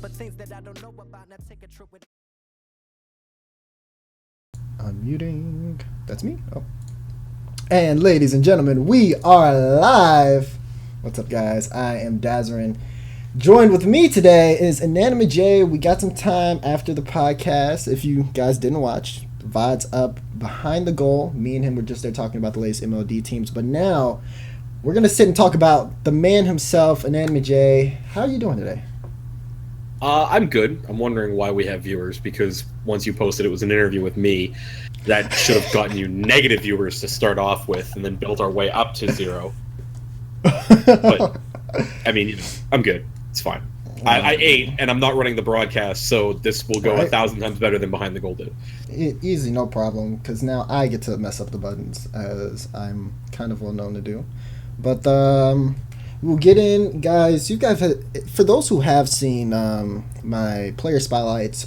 But things that I don't know about, now take a trip with. Unmuting. That's me? Oh. And ladies and gentlemen, we are live. What's up, guys? I am Dazarin. Joined with me today is InanimateJ. We got some time after the podcast. If you guys didn't watch, the VOD's up behind the goal. Me and him were just there talking about the latest MLD teams. But now, we're going to sit and talk about the man himself, InanimateJ. How are you doing today? I'm good. I'm wondering why we have viewers, because once you posted it was an interview with me, that should have gotten you negative viewers to start off with, and then built our way up to 0. But, I mean, I'm good. It's fine. I ate, and I'm not running the broadcast, so this will go 1,000 times better than Behind the Goal did. Easy, no problem, because now I get to mess up the buttons, as I'm kind of well known to do. But, we'll get in, guys. You guys, for those who have seen my player spotlights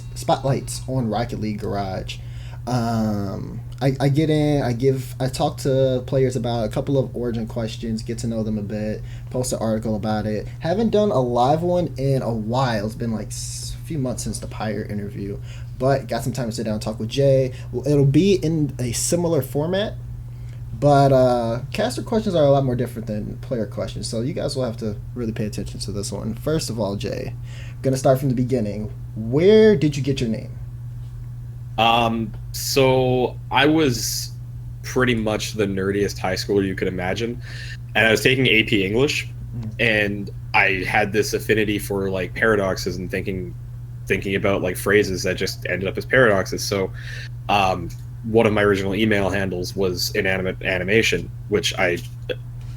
on Rocket League Garage, I get in. I talk to players about a couple of Origin questions, get to know them a bit, post an article about it. Haven't done a live one in a while. It's been like a few months since the Pyre interview, but got some time to sit down and talk with Jay. It'll be in a similar format. But caster questions are a lot more different than player questions, so you guys will have to really pay attention to this one. First of all, Jay, I'm going to start from the beginning. Where did you get your name? So I was pretty much the nerdiest high schooler you could imagine, and I was taking AP English, and I had this affinity for like paradoxes and thinking about like phrases that just ended up as paradoxes. So, one of my original email handles was Inanimate Animation, which I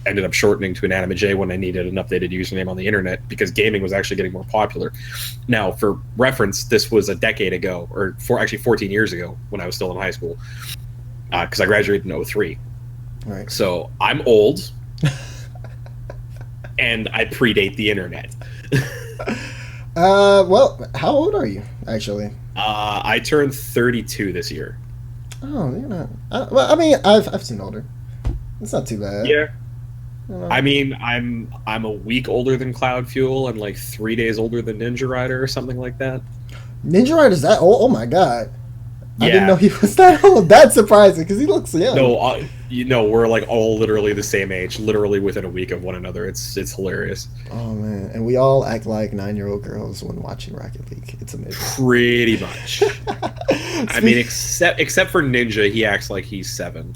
ended up shortening to InanimateJ when I needed an updated username on the internet, because gaming was actually getting more popular. Now, for reference, this was a decade ago, or 14 years ago, when I was still in high school, because I graduated in 2003. Right. So I'm old, and I predate the internet. Well, how old are you, actually? I turned 32 this year. Oh, you're not. Well, I mean, I've seen older. It's not too bad. Yeah. I mean, I'm a week older than Cloud Fuel and like 3 days older than Ninja Rider or something like that. Ninja Rider's that old? Oh my god. Yeah. I didn't know he was that old. That's surprising, because he looks young. No, we're like all literally the same age, literally within a week of one another. It's hilarious. Oh man, and we all act like 9-year-old girls when watching Rocket League. It's amazing. Pretty much. I mean, except for Ninja, he acts like he's 7.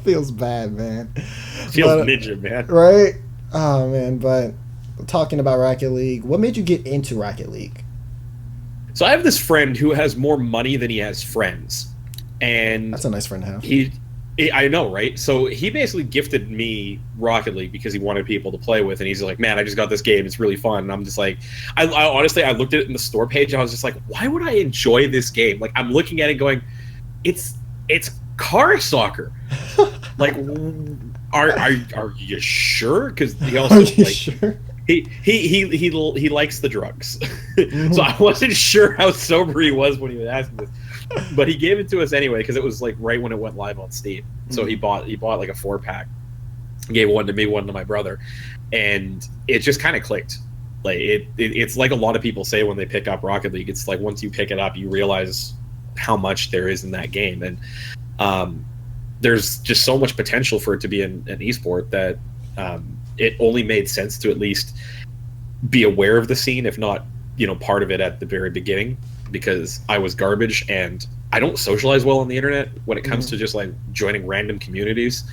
Feels bad, man. Feels Ninja, man. Right? Oh man, but talking about Rocket League, what made you get into Rocket League? So I have this friend who has more money than he has friends, and that's a nice friend to have. I know, right? So he basically gifted me Rocket League because he wanted people to play with, and he's like, "Man, I just got this game; it's really fun." And I'm just like, I honestly, I looked at it in the store page, and I was just like, "Why would I enjoy this game?" Like, I'm looking at it, going, "It's car soccer." Like, are you sure? Because he also like. Sure? He likes the drugs. So I wasn't sure how sober he was when he was asking this, but he gave it to us anyway because it was like right when it went live on Steam. So he bought like a 4-pack, gave one to me, one to my brother, and it just kind of clicked. Like it's like a lot of people say when they pick up Rocket League. It's like once you pick it up, you realize how much there is in that game, and there's just so much potential for it to be an esport that it only made sense to at least be aware of the scene, if not, part of it at the very beginning, because I was garbage and I don't socialize well on the internet when it comes to just like joining random communities.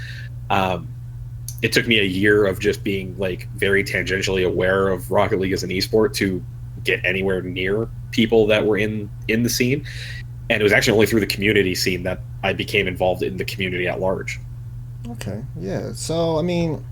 It took me a year of just being like very tangentially aware of Rocket League as an esport to get anywhere near people that were in the scene. And it was actually only through the community scene that I became involved in the community at large. Okay, yeah. So, I mean,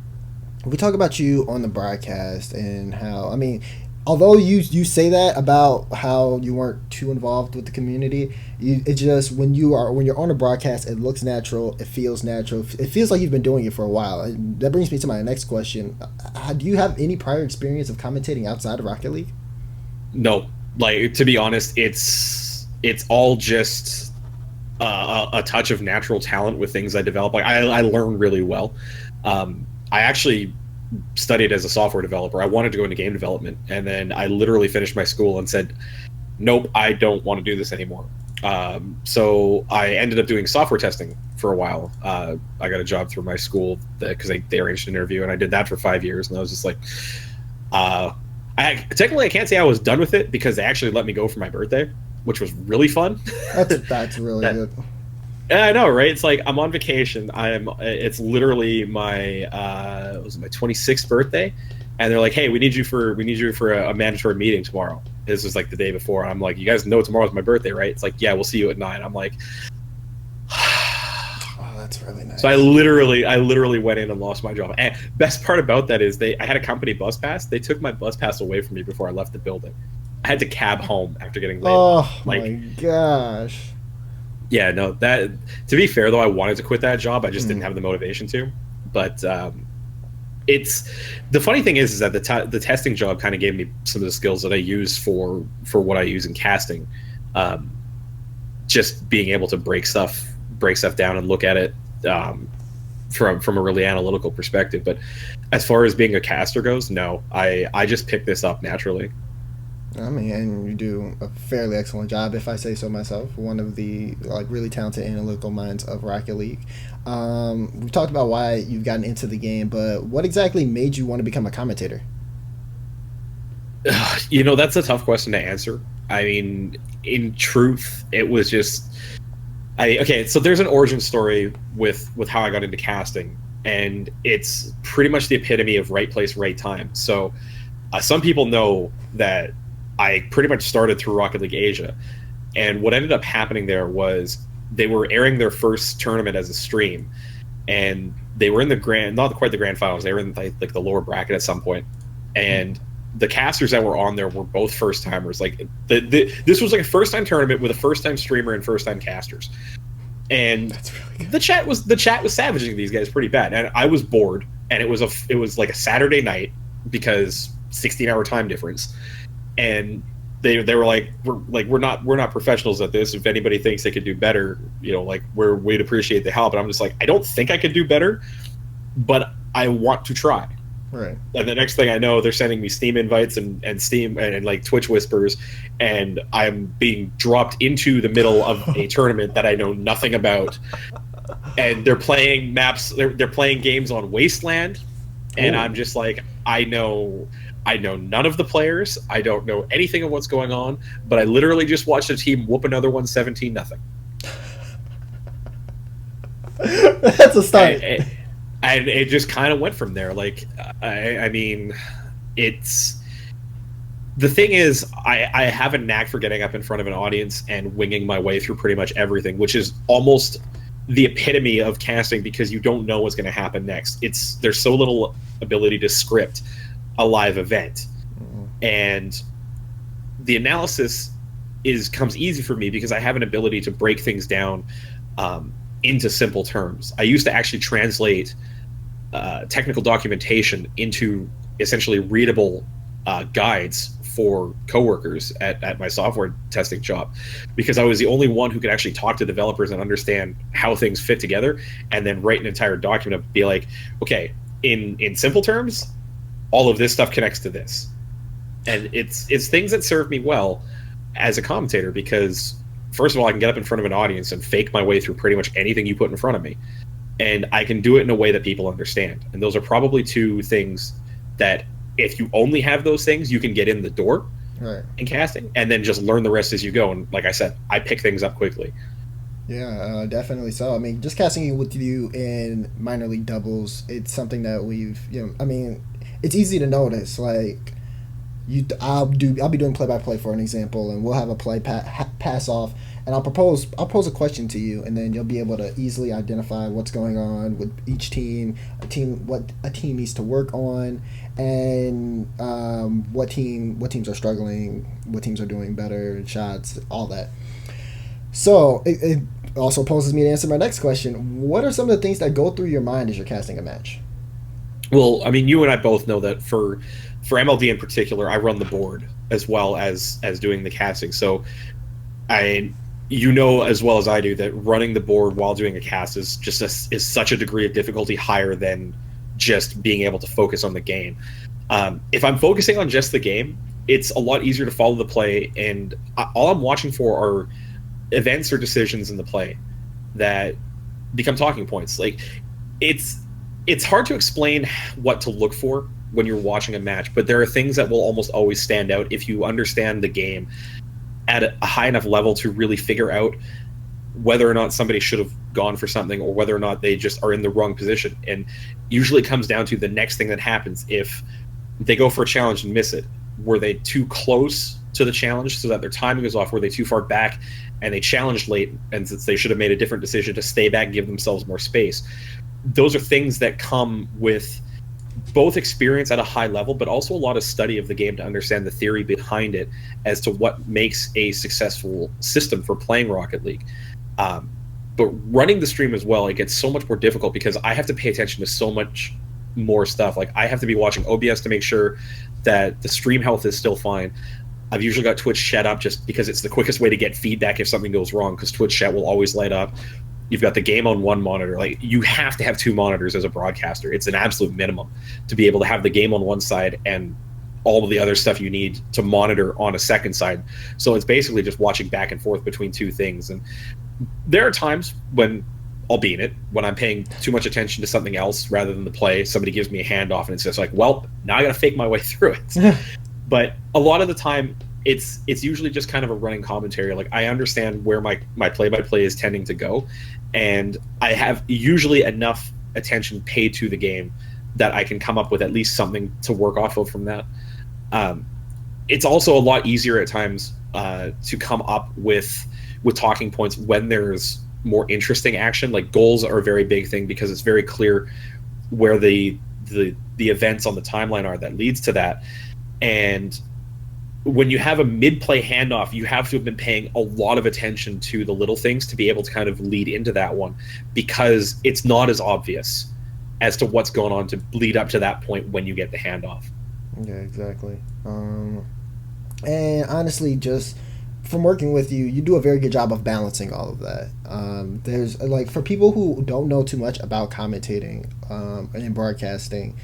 we talk about you on the broadcast and how, I mean, although you say that about how you weren't too involved with the community, it just when you're on a broadcast, it looks natural, it feels natural, it feels like you've been doing it for a while. And that brings me to my next question: do you have any prior experience of commentating outside of Rocket League? No, like, to be honest, it's all just a touch of natural talent with things I develop. Like I learn really well. I actually studied as a software developer. I wanted to go into game development, and then I literally finished my school and said, nope, I don't want to do this anymore. So I ended up doing software testing for a while. I got a job through my school because they arranged an interview, and I did that for 5 years. And I was just like, technically I can't say I was done with it because they actually let me go for my birthday, which was really fun. That's really good. Yeah, I know, right? It's like I'm on vacation. It's literally my was it my 26th birthday, and they're like, "Hey, we need you for a mandatory meeting tomorrow." This was like the day before. I'm like, "You guys know tomorrow's my birthday, right?" It's like, "Yeah, we'll see you at 9." I'm like, "Oh, that's really nice." So I literally went in and lost my job. And best part about that is I had a company bus pass. They took my bus pass away from me before I left the building. I had to cab home after getting laid off. Oh my gosh. Yeah, no, that, to be fair though, I wanted to quit that job. I just didn't have the motivation to. But it's, the funny thing is that the testing job kind of gave me some of the skills that I use for what I use in casting. Just being able to break stuff down and look at it from a really analytical perspective. But as far as being a caster goes, no, I just picked this up naturally. I mean, and you do a fairly excellent job, if I say so myself. One of the really talented analytical minds of Rocket League. We talked about why you've gotten into the game, but what exactly made you want to become a commentator? You know, that's a tough question to answer. I mean, in truth, it was just so there's an origin story with how I got into casting, and it's pretty much the epitome of right place, right time. So some people know that I pretty much started through Rocket League Asia, and what ended up happening there was they were airing their first tournament as a stream, and they were in not quite the grand finals. They were in like the lower bracket at some point, and the casters that were on there were both first timers. Like this was like a first time tournament with a first time streamer and first time casters, and that's really good. the chat was savaging these guys pretty bad, and I was bored, and it was like a Saturday night because 16-hour time difference. And they were like, we're not professionals at this. If anybody thinks they could do better, you know, like we'd appreciate the help. And I'm just like, I don't think I could do better, but I want to try. Right. And the next thing I know, they're sending me Steam invites and Steam and like Twitch whispers, and I'm being dropped into the middle of a tournament that I know nothing about. And they're playing maps. They're playing games on Wasteland, and I'm just like, I know none of the players. I don't know anything of what's going on, but I literally just watched a team whoop another one 17-0. That's a start. And it just kind of went from there. Like, I mean, it's... The thing is, I have a knack for getting up in front of an audience and winging my way through pretty much everything, which is almost the epitome of casting because you don't know what's going to happen next. There's so little ability to script a live event, and the analysis comes easy for me because I have an ability to break things down into simple terms. I used to actually translate technical documentation into essentially readable guides for coworkers at my software testing job, because I was the only one who could actually talk to developers and understand how things fit together, and then write an entire document and be like, okay, in simple terms, all of this stuff connects to this. And it's things that serve me well as a commentator, because first of all, I can get up in front of an audience and fake my way through pretty much anything you put in front of me, and I can do it in a way that people understand. And those are probably two things that if you only have those things, you can get in the door in casting, and then just learn the rest as you go. And like I said, I pick things up quickly. Yeah, definitely so. I mean, just casting with you in minor league doubles, it's something that I mean, it's easy to notice. Like, I'll be doing play-by-play for an example, and we'll have a play pass off, and I'll pose a question to you, and then you'll be able to easily identify what's going on with each team, what a team needs to work on, and what teams are struggling, what teams are doing better, shots, all that. So it also poses me to answer my next question. What are some of the things that go through your mind as you're casting a match? Well, I mean, you and I both know that for MLD in particular, I run the board as well as doing the casting. So you know as well as I do that running the board while doing a cast is such a degree of difficulty higher than just being able to focus on the game. If I'm focusing on just the game, it's a lot easier to follow the play, and all I'm watching for are events or decisions in the play that become talking points. Like, it's hard to explain what to look for when you're watching a match, but there are things that will almost always stand out if you understand the game at a high enough level to really figure out whether or not somebody should have gone for something or whether or not they just are in the wrong position. And usually it comes down to the next thing that happens. If they go for a challenge and miss it, were they too close to the challenge so that their timing is off? Were they too far back and they challenged late, and since they should have made a different decision to stay back and give themselves more space? Those are things that come with both experience at a high level, but also a lot of study of the game to understand the theory behind it as to what makes a successful system for playing Rocket League. But running the stream as well, it gets so much more difficult because I have to pay attention to so much more stuff. Like, I have to be watching OBS to make sure that the stream health is still fine. I've usually got Twitch chat up just because it's the quickest way to get feedback if something goes wrong, because Twitch chat will always light up. You've got the game on one monitor. Like, you have to have two monitors as a broadcaster. It's an absolute minimum to be able to have the game on one side and all of the other stuff you need to monitor on a second side. So it's basically just watching back and forth between two things. And there are times when I'll be in it, when I'm paying too much attention to something else rather than the play. Somebody gives me a handoff and it's just like, well, now I got to fake my way through it. But a lot of the time, it's usually just kind of a running commentary. Like, I understand where my play-by-play is tending to go, and I have usually enough attention paid to the game that I can come up with at least something to work off of from that. It's also a lot easier at times to come up with talking points when there's more interesting action. Like, goals are a very big thing because it's very clear where the events on the timeline are that leads to that. And when you have a mid-play handoff, you have to have been paying a lot of attention to the little things to be able to kind of lead into that one, because it's not as obvious as to what's going on to lead up to that point when you get the handoff. Yeah, exactly. And honestly, just from working with you, you do a very good job of balancing all of that. There's, like, for people who don't know too much about commentating and broadcasting,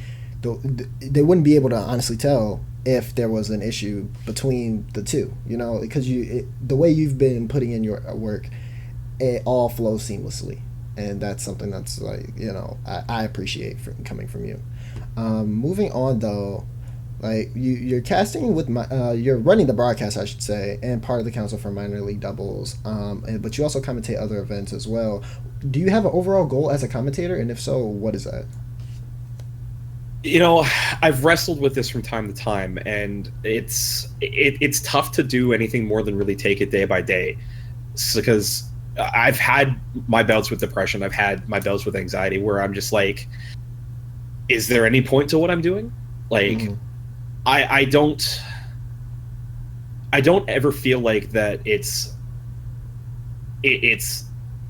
they wouldn't be able to honestly tell if there was an issue between the two, you know, because the way you've been putting in your work, it all flows seamlessly, and that's something that's, like, you know, I appreciate coming from you. Moving on though, like, you're casting with you're running the broadcast, I should say, and part of the council for minor league doubles, but you also commentate other events as well. Do you have an overall goal as a commentator, and if so, what is that? You know, I've wrestled with this from time to time, and it's tough to do anything more than really take it day by day, because I've had my bouts with depression, I've had my bouts with anxiety, where I'm just like, is there any point to what I'm doing? Like, I don't ever feel like that it's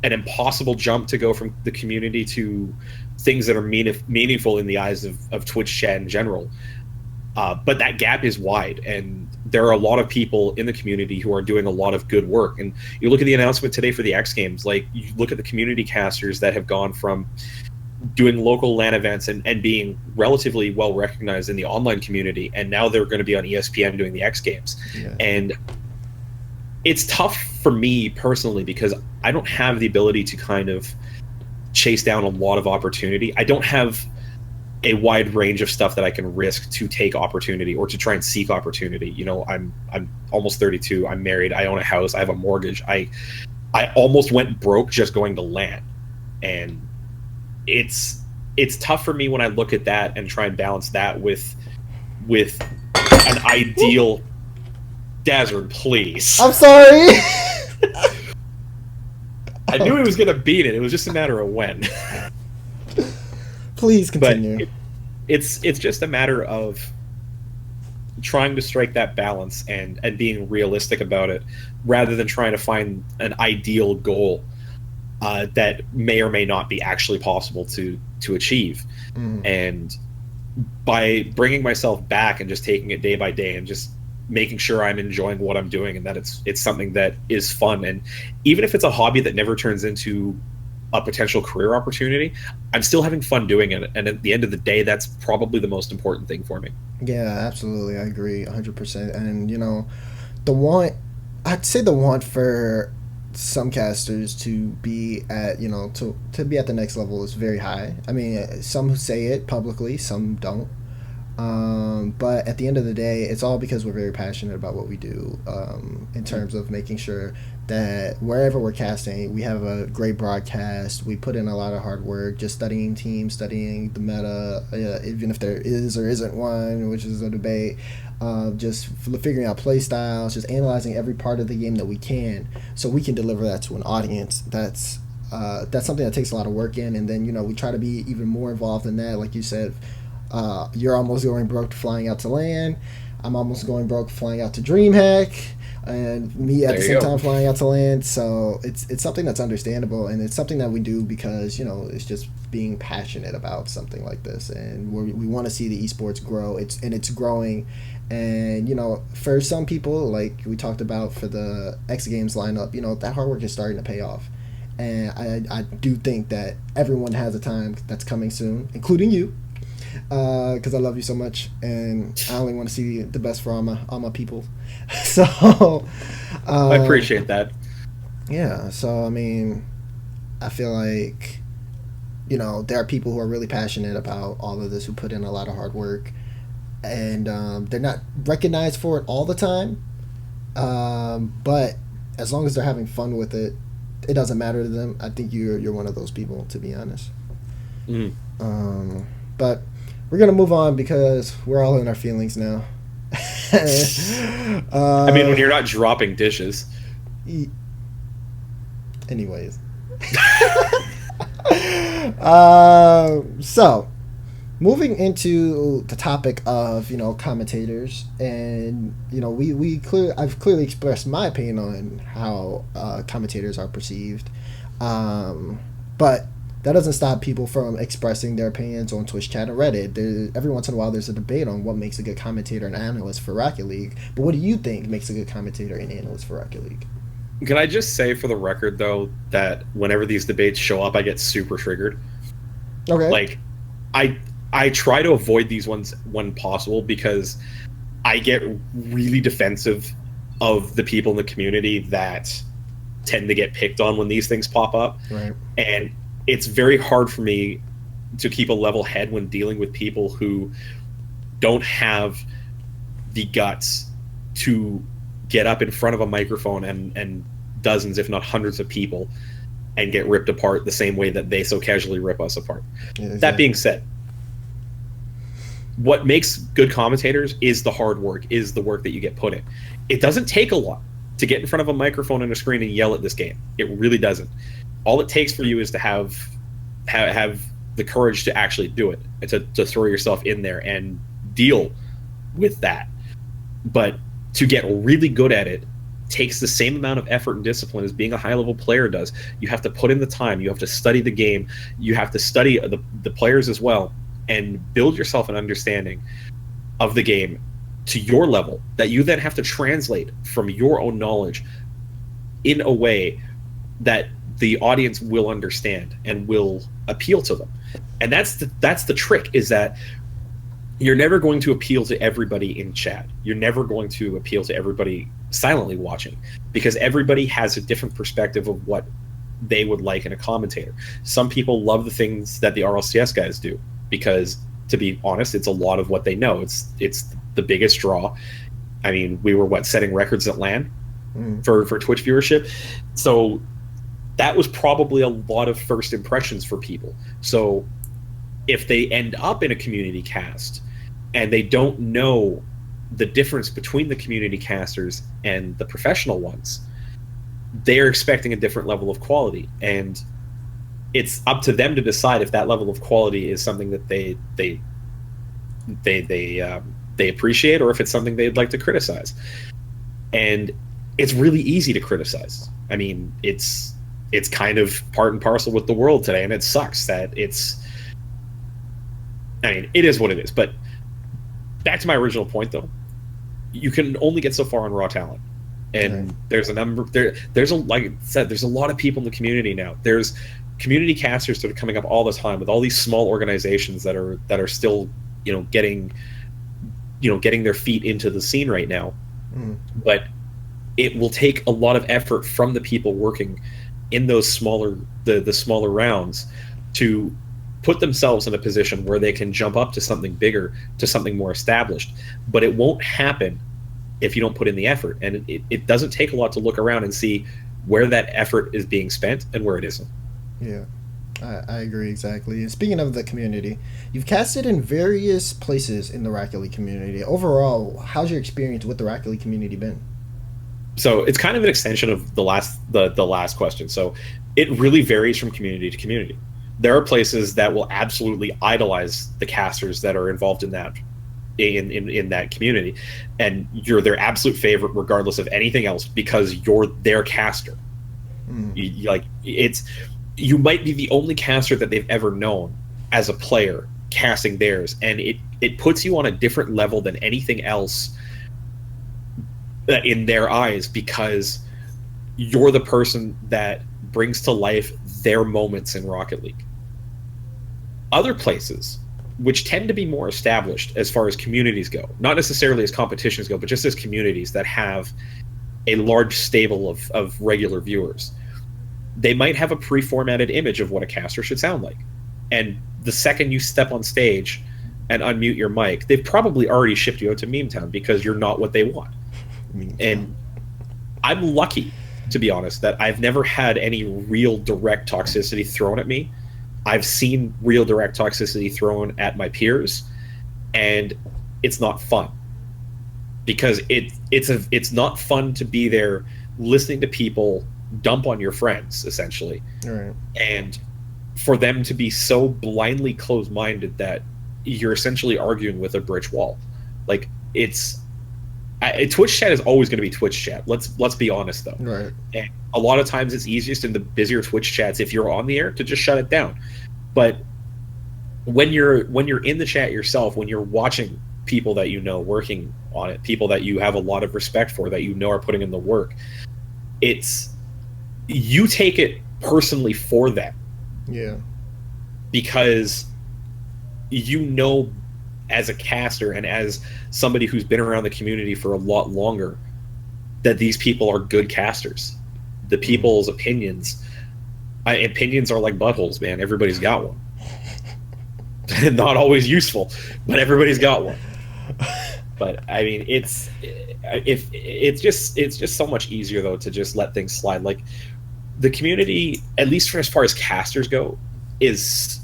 an impossible jump to go from the community to things that are meaningful in the eyes of Twitch chat in general. But that gap is wide, and there are a lot of people in the community who are doing a lot of good work. And you look at the announcement today for the X Games, like, you look at the community casters that have gone from doing local LAN events and being relatively well recognized in the online community, and now they're going to be on ESPN doing the X Games. Yeah. And it's tough for me personally because I don't have the ability to kind of chase down a lot of opportunity. I don't have a wide range of stuff that I can risk to take opportunity or to try and seek opportunity. You know, I'm almost 32. I'm married. I own a house. I have a mortgage. I almost went broke just going to LAN, and it's tough for me when I look at that and try and balance that with an ideal. Dazzard, please. I'm sorry. I knew he was going to beat it. It was just a matter of when. Please continue. But it's just a matter of trying to strike that balance and being realistic about it, rather than trying to find an ideal goal that may or may not be actually possible to achieve. And by bringing myself back and just taking it day by day and just making sure I'm enjoying what I'm doing and that it's something that is fun, and even if it's a hobby that never turns into a potential career opportunity, I'm still having fun doing it. And at the end of the day, that's probably the most important thing for me. Yeah, absolutely. I agree 100%. And, you know, the want, I'd say the want for some casters to be at, you know, to be at the next level is very high. I mean, some say it publicly, some don't. But at the end of the day, it's all because we're very passionate about what we do, in terms of making sure that wherever we're casting, we have a great broadcast. We put in a lot of hard work, just studying teams, studying the meta, even if there is or isn't one, which is a debate. Just figuring out play styles, just analyzing every part of the game that we can, so we can deliver that to an audience. That's something that takes a lot of work in, and then, you know, we try to be even more involved in that. Like you said, you're almost going broke flying out to LAN. I'm almost going broke flying out to DreamHack, and me at the same time flying out to LAN. So it's something that's understandable, and it's something that we do because, you know, it's just being passionate about something like this, and we want to see the esports grow. It's growing, and, you know, for some people, like we talked about for the X Games lineup, you know, that hard work is starting to pay off. And I do think that everyone has a time that's coming soon, including you, because I love you so much, and I only want to see the best for all my people. So I appreciate that. Yeah. So I mean, I feel like, you know, there are people who are really passionate about all of this, who put in a lot of hard work, and they're not recognized for it all the time. But as long as they're having fun with it, it doesn't matter to them. I think you're one of those people, to be honest. But we're gonna move on because we're all in our feelings now. I mean, when you're not dropping dishes. Anyways. So moving into the topic of, you know, commentators, and, you know, I've clearly expressed my opinion on how commentators are perceived, but that doesn't stop people from expressing their opinions on Twitch chat and Reddit. Every once in a while, there's a debate on what makes a good commentator and analyst for Rocket League. But what do you think makes a good commentator and analyst for Rocket League? Can I just say, for the record, though, that whenever these debates show up, I get super triggered. Okay. Like, I try to avoid these ones when possible, because I get really defensive of the people in the community that tend to get picked on when these things pop up. Right. And it's very hard for me to keep a level head when dealing with people who don't have the guts to get up in front of a microphone and dozens, if not hundreds of people, and get ripped apart the same way that they so casually rip us apart. Yeah, exactly. That being said, what makes good commentators is the hard work, is the work that you get put in. It doesn't take a lot to get in front of a microphone and a screen and yell at this game. It really doesn't. All it takes for you is to have the courage to actually do it, and to throw yourself in there and deal with that. But to get really good at it takes the same amount of effort and discipline as being a high-level player does. You have to put in the time. You have to study the game. You have to study the players as well, and build yourself an understanding of the game to your level that you then have to translate from your own knowledge in a way that the audience will understand and will appeal to them. And that's the trick, is that you're never going to appeal to everybody in chat. You're never going to appeal to everybody silently watching, because everybody has a different perspective of what they would like in a commentator. Some people love the things that the RLCS guys do, because, to be honest, it's a lot of what they know. It's the biggest draw. I mean, we were setting records at LAN for Twitch viewership. So that was probably a lot of first impressions for people. So if they end up in a community cast and they don't know the difference between the community casters and the professional ones, they're expecting a different level of quality, and it's up to them to decide if that level of quality is something that they appreciate, or if it's something they'd like to criticize. And it's really easy to criticize. I mean, it's kind of part and parcel with the world today, and it sucks that it is what it is. But back to my original point, though, you can only get so far on raw talent. And there's a number, like I said, there's a lot of people in the community now. There's community casters that are coming up all the time with all these small organizations that are still, getting their feet into the scene right now. But it will take a lot of effort from the people working in those smaller rounds to put themselves in a position where they can jump up to something bigger, to something more established. But it won't happen if you don't put in the effort. And it doesn't take a lot to look around and see where that effort is being spent and where it isn't. Yeah, I agree exactly. And speaking of the community, you've casted in various places in the Rocket League community. Overall, how's your experience with the Rocket League community been? So it's kind of an extension of the last question. So it really varies from community to community. There are places that will absolutely idolize the casters that are involved in that community, and you're their absolute favorite regardless of anything else because you're their caster. You might be the only caster that they've ever known as a player casting theirs, and it puts you on a different level than anything else in their eyes because you're the person that brings to life their moments in Rocket League. Other places, which tend to be more established as far as communities go, not necessarily as competitions go, but just as communities that have a large stable of regular viewers, they might have a pre-formatted image of what a caster should sound like. And the second you step on stage and unmute your mic, they've probably already shipped you out to Meme Town because you're not what they want. And I'm lucky, to be honest, that I've never had any real direct toxicity thrown at me. I've seen real direct toxicity thrown at my peers, and it's not fun because it's not fun to be there listening to people dump on your friends, essentially. Right. And for them to be so blindly closed-minded that you're essentially arguing with a brick wall. Like, Twitch chat is always going to be Twitch chat. Let's be honest, though. Right. And a lot of times it's easiest in the busier Twitch chats, if you're on the air, to just shut it down. But when you're in the chat yourself, when you're watching people that you know working on it, people that you have a lot of respect for, that you know are putting in the work, you take it personally for them. Yeah. Because as a caster and as somebody who's been around the community for a lot longer, that these people are good casters. The people's opinions are like buttholes, man. Everybody's got one. Not always useful, but everybody's got one. But I mean, it's just so much easier though to just let things slide. Like, the community, at least for as far as casters go, is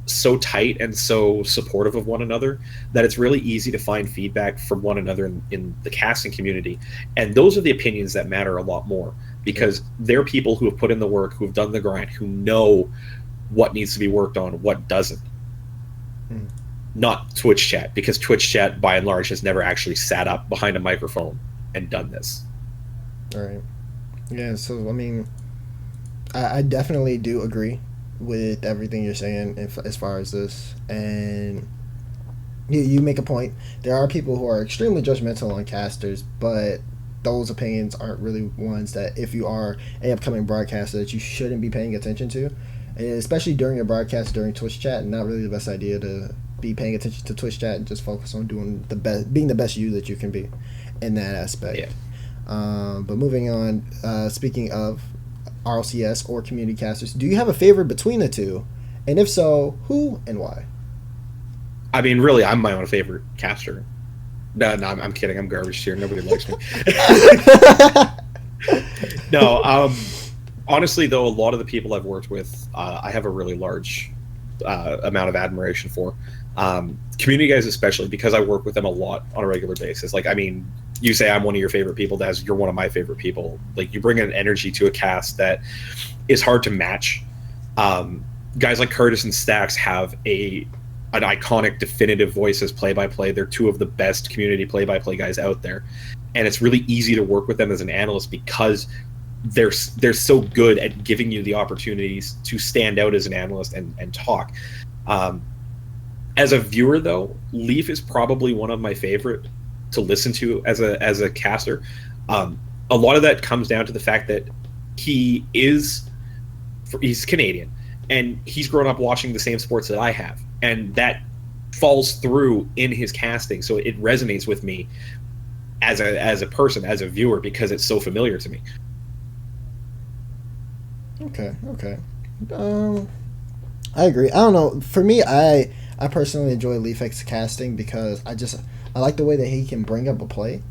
so tight and so supportive of one another that it's really easy to find feedback from one another in the casting community. And those are the opinions that matter a lot more because they're people who have put in the work, who have done the grind, who know what needs to be worked on, what doesn't. Not Twitch chat, because Twitch chat by and large has never actually sat up behind a microphone and done this. All right. Yeah, so I mean, I definitely do agree with everything you're saying as far as this, and you make a point. There are people who are extremely judgmental on casters, but those opinions aren't really ones that, if you are an upcoming broadcaster, that you shouldn't be paying attention to, and especially during your broadcast during Twitch chat. Not really the best idea to be paying attention to Twitch chat and just focus on being the best you that you can be in that aspect. Yeah. But moving on, speaking of RLCS or community casters, do you have a favorite between the two? And if so, who and why? I mean, really, I'm my own favorite caster. No, I'm kidding. I'm garbage here. Nobody likes me. No, honestly, though, a lot of the people I've worked with, I have a really large amount of admiration for. Community guys especially, because I work with them a lot on a regular basis. Like, I mean, you say I'm one of your favorite people, Daz, you're one of my favorite people. Like, you bring an energy to a cast that is hard to match. Guys like Curtis and Stax have an iconic, definitive voice as play-by-play. They're two of the best community play-by-play guys out there. And it's really easy to work with them as an analyst because they're so good at giving you the opportunities to stand out as an analyst and talk. As a viewer, though, Leaf is probably one of my favorite to listen to as a caster. A lot of that comes down to the fact that he's Canadian, and he's grown up watching the same sports that I have, and that falls through in his casting, so it resonates with me as a person, as a viewer, because it's so familiar to me. Okay. I agree. I don't know. For me, I personally enjoy Leafex casting because I like the way that he can bring up a play.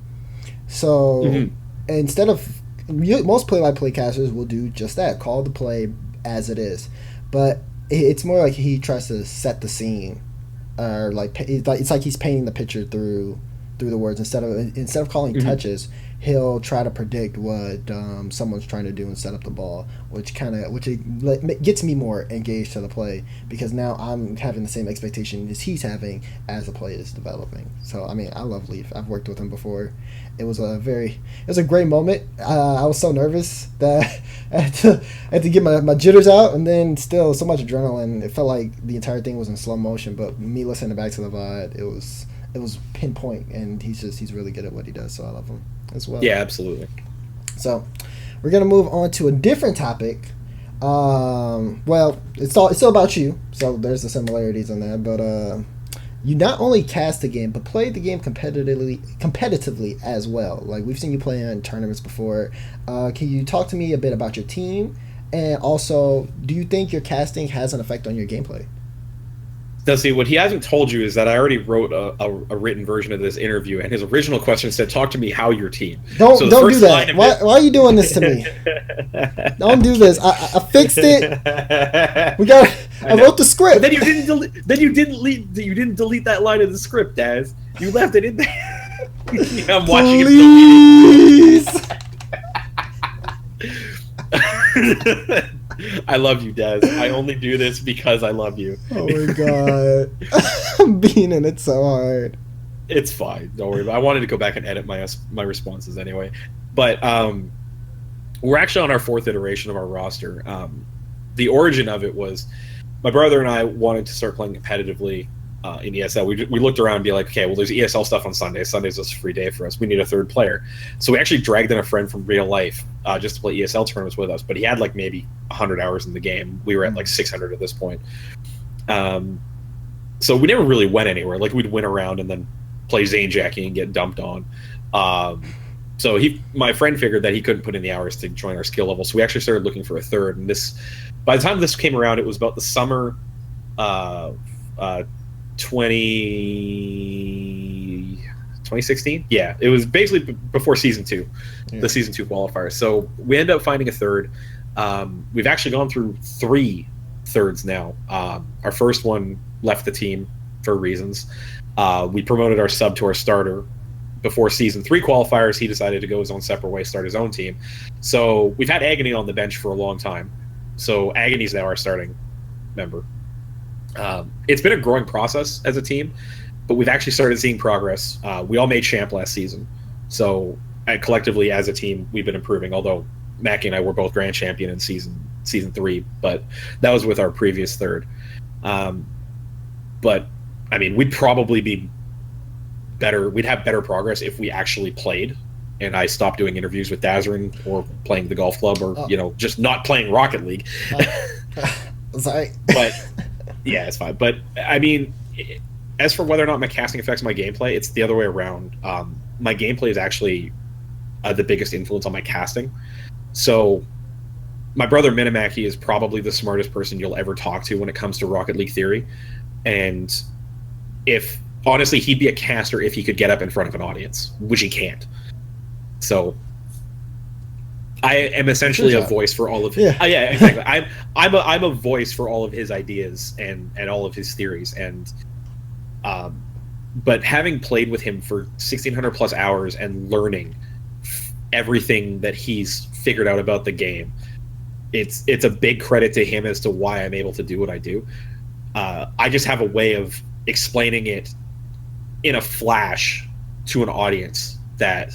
So instead of most play-by-play casters will do just that, call the play as it is, but it's more like he tries to set the scene, or it's like he's painting the picture through the words instead of calling touches. He'll try to predict what someone's trying to do and set up the ball, which gets me more engaged to the play, because now I'm having the same expectation as he's having as the play is developing. So I mean, I love Leaf. I've worked with him before. It was a great moment. I was so nervous that I had to get my jitters out, and then still so much adrenaline. It felt like the entire thing was in slow motion, but me listening back to the VOD, it was pinpoint, and he's really good at what he does, so I love him as well. Yeah, absolutely. So we're gonna move on to a different topic. Well, it's still about you, so there's the similarities in that, but you not only cast the game but play the game competitively as well. Like, we've seen you play in tournaments before. Can you talk to me a bit about your team, and also, do you think your casting has an effect on your gameplay? Now, see, what he hasn't told you is that I already wrote a written version of this interview, and his original question said, "Talk to me how your team." Don't do that. Why are you doing this to me? Don't do this. I fixed it. I wrote the script. But then you didn't delete. You didn't delete that line of the script, Daz. You left it in there. I'm watching it. Please. I love you, Daz. I only do this because I love you. Oh my god. I'm being in it so hard. It's fine. Don't worry about it. I wanted to go back and edit my responses anyway. But we're actually on our 4th iteration of our roster. The origin of it was my brother and I wanted to start playing competitively in ESL. We looked around and be like, okay, well, there's ESL stuff on Sundays. Sundays is a free day for us. We need a 3rd player. So we actually dragged in a friend from real life just to play ESL tournaments with us. But he had like maybe 100 hours in the game. We were at like 600 at this point. So we never really went anywhere. Like, we'd win around and then play Zane Jackie and get dumped on. So my friend figured that he couldn't put in the hours to join our skill level. So we actually started looking for a 3rd. And by the time this came around, it was about the summer 2016. Yeah, it was basically before season 2, the season 2 qualifiers. So we ended up finding a 3rd. We've actually gone through 3 3rds now. Our first one left the team for reasons. We promoted our sub to our starter. Before season 3 qualifiers, he decided to go his own separate way, start his own team. So we've had Agony on the bench for a long time. So Agony's now our starting member. It's been a growing process as a team, but we've actually started seeing progress. We all made champ last season, so collectively as a team, we've been improving. Although Mackie and I were both grand champion in season 3, but that was with our previous 3rd. But I mean, we'd probably be better. We'd have better progress if we actually played, and I stopped doing interviews with Dazarin or playing the golf club, or just not playing Rocket League. Sorry, but. Yeah, it's fine. But, I mean, as for whether or not my casting affects my gameplay, it's the other way around. My gameplay is actually the biggest influence on my casting. So, my brother Minimaki is probably the smartest person you'll ever talk to when it comes to Rocket League theory. And honestly, he'd be a caster if he could get up in front of an audience, which he can't. So, I am essentially a voice for all of his. Yeah, exactly. I'm a voice for all of his ideas and all of his theories, and but having played with him for 1,600 plus hours and learning everything that he's figured out about the game, it's a big credit to him as to why I'm able to do what I do. I just have a way of explaining it in a flash to an audience that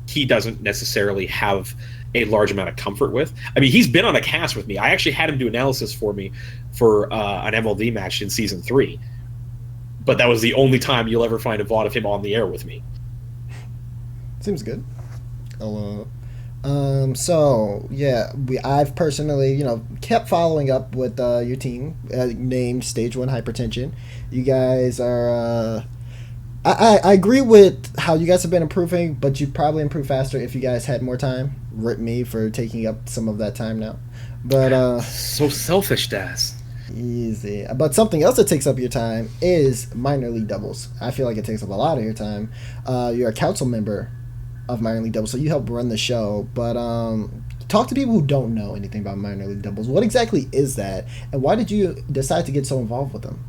he doesn't necessarily have a large amount of comfort with. I mean, he's been on a cast with me. I actually had him do analysis for me for an MLD match in season 3, but that was the only time you'll ever find a VOD of him on the air with me. Seems good. So yeah, I've personally, kept following up with your team, named Stage One Hypertension. You guys are. I agree with how you guys have been improving, but you'd probably improve faster if you guys had more time. Rip me for taking up some of that time now, but So selfish, Daz. easy. But something else that takes up your time is minor league doubles. I feel like it takes up a lot of your time. You're a council member of minor league doubles, so you help run the show. But talk to people who don't know anything about minor league doubles. What exactly is that, and why did you decide to get so involved with them?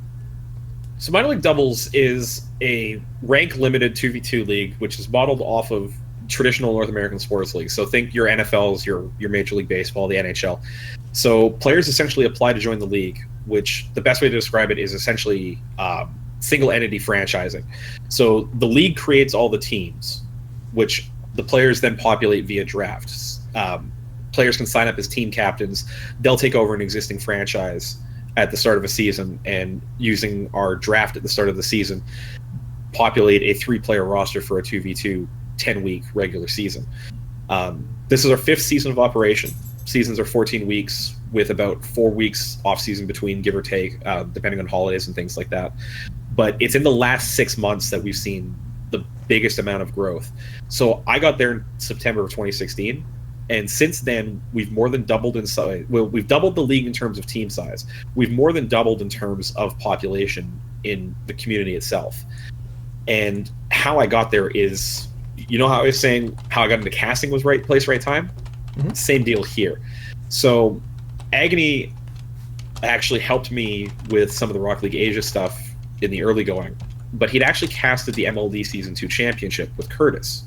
So minor league doubles is a rank limited 2v2 league, which is modeled off of traditional North American sports leagues. So think your NFLs, your Major League Baseball, the NHL. So players essentially apply to join the league, which the best way to describe it is essentially single entity franchising. So the league creates all the teams, which the players then populate via drafts. Players can sign up as team captains. They'll take over an existing franchise at the start of a season, and using our draft at the start of the season, populate a 3-player roster for a 2v2 10-week regular season. This is our 5th season of operation. Seasons are 14 weeks with about 4 weeks off season between, give or take, depending on holidays and things like that. But it's in the last 6 months that we've seen the biggest amount of growth. So I got there in September of 2016. And since then, we've more than doubled in size. Well, we've doubled the league in terms of team size. We've more than doubled in terms of population in the community itself. And how I got there is, how I was saying how I got into casting was right place, right time? Mm-hmm. Same deal here. So Agony actually helped me with some of the Rocket League Asia stuff in the early going. But he'd actually casted the MLD Season 2 Championship with Curtis.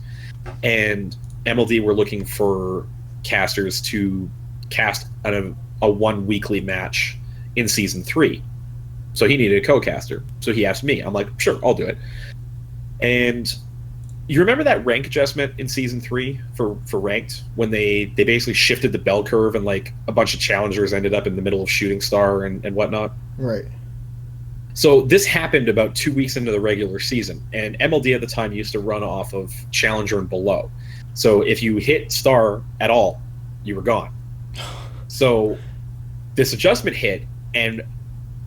And MLD were looking for casters to cast a 1 weekly match in Season 3. So he needed a co-caster. So he asked me. I'm like, sure, I'll do it. And you remember that rank adjustment in Season 3 for ranked, when they basically shifted the bell curve and like a bunch of challengers ended up in the middle of Shooting Star and whatnot? Right. So this happened about 2 weeks into the regular season, and MLD at the time used to run off of Challenger and below. So if you hit Star at all, you were gone. So this adjustment hit, and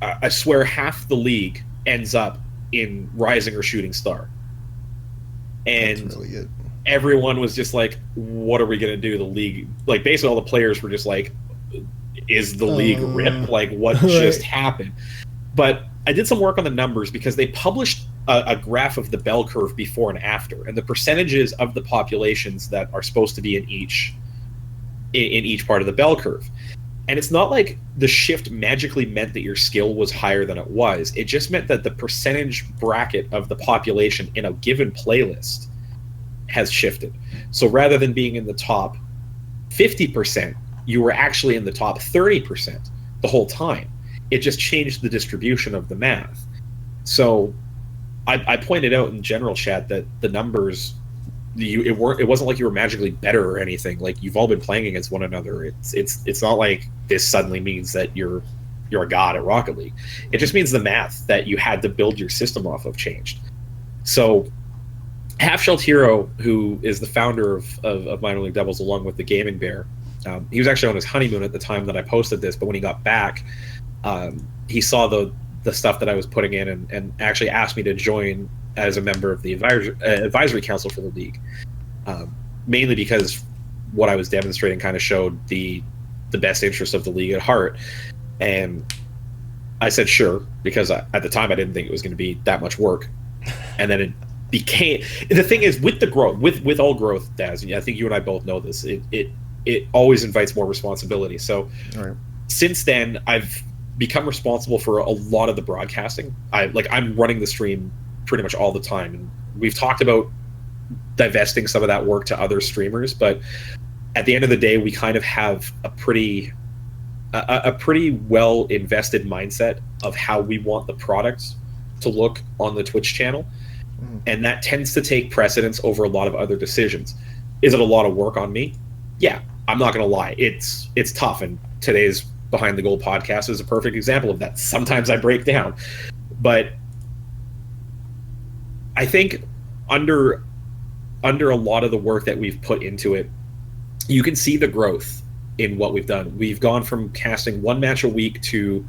I swear half the league ends up in Rising or Shooting Star. And really everyone was just like, what are we going to do? The league, like basically all the players were just like, is the league rip? Like what just happened? But I did some work on the numbers because they published a graph of the bell curve before and after, and the percentages of the populations that are supposed to be in each part of the bell curve. And it's not like the shift magically meant that your skill was higher than it was. It just meant that the percentage bracket of the population in a given playlist has shifted. So rather than being in the top 50%, you were actually in the top 30% the whole time. It just changed the distribution of the math. So I pointed out in general chat that the numbers, it wasn't like you were magically better or anything. Like you've all been playing against one another. It's not like this suddenly means that you're a god at Rocket League. It just means the math that you had to build your system off of changed. So Half Shelled Hero, who is the founder of Minor League Doubles along with the Gaming Bear, he was actually on his honeymoon at the time that I posted this, but when he got back, he saw the stuff that I was putting in and actually asked me to join as a member of the advisory council for the league, mainly because what I was demonstrating kind of showed the best interest of the league at heart. And I said sure, because at the time I didn't think it was going to be that much work. And then it became, the thing is, with the growth, with all growth, Daz, I think you and I both know this, it always invites more responsibility. So since then I've become responsible for a lot of the broadcasting. I'm running the stream pretty much all the time, and we've talked about divesting some of that work to other streamers, but at the end of the day we kind of have a pretty well invested mindset of how we want the product to look on the Twitch channel, and that tends to take precedence over a lot of other decisions. Is it a lot of work on me? Yeah, I'm not gonna lie, it's tough, and today's Behind the Goal podcast is a perfect example of that. Sometimes I break down, but I think under a lot of the work that we've put into it, you can see the growth in what we've done. We've gone from casting one match a week to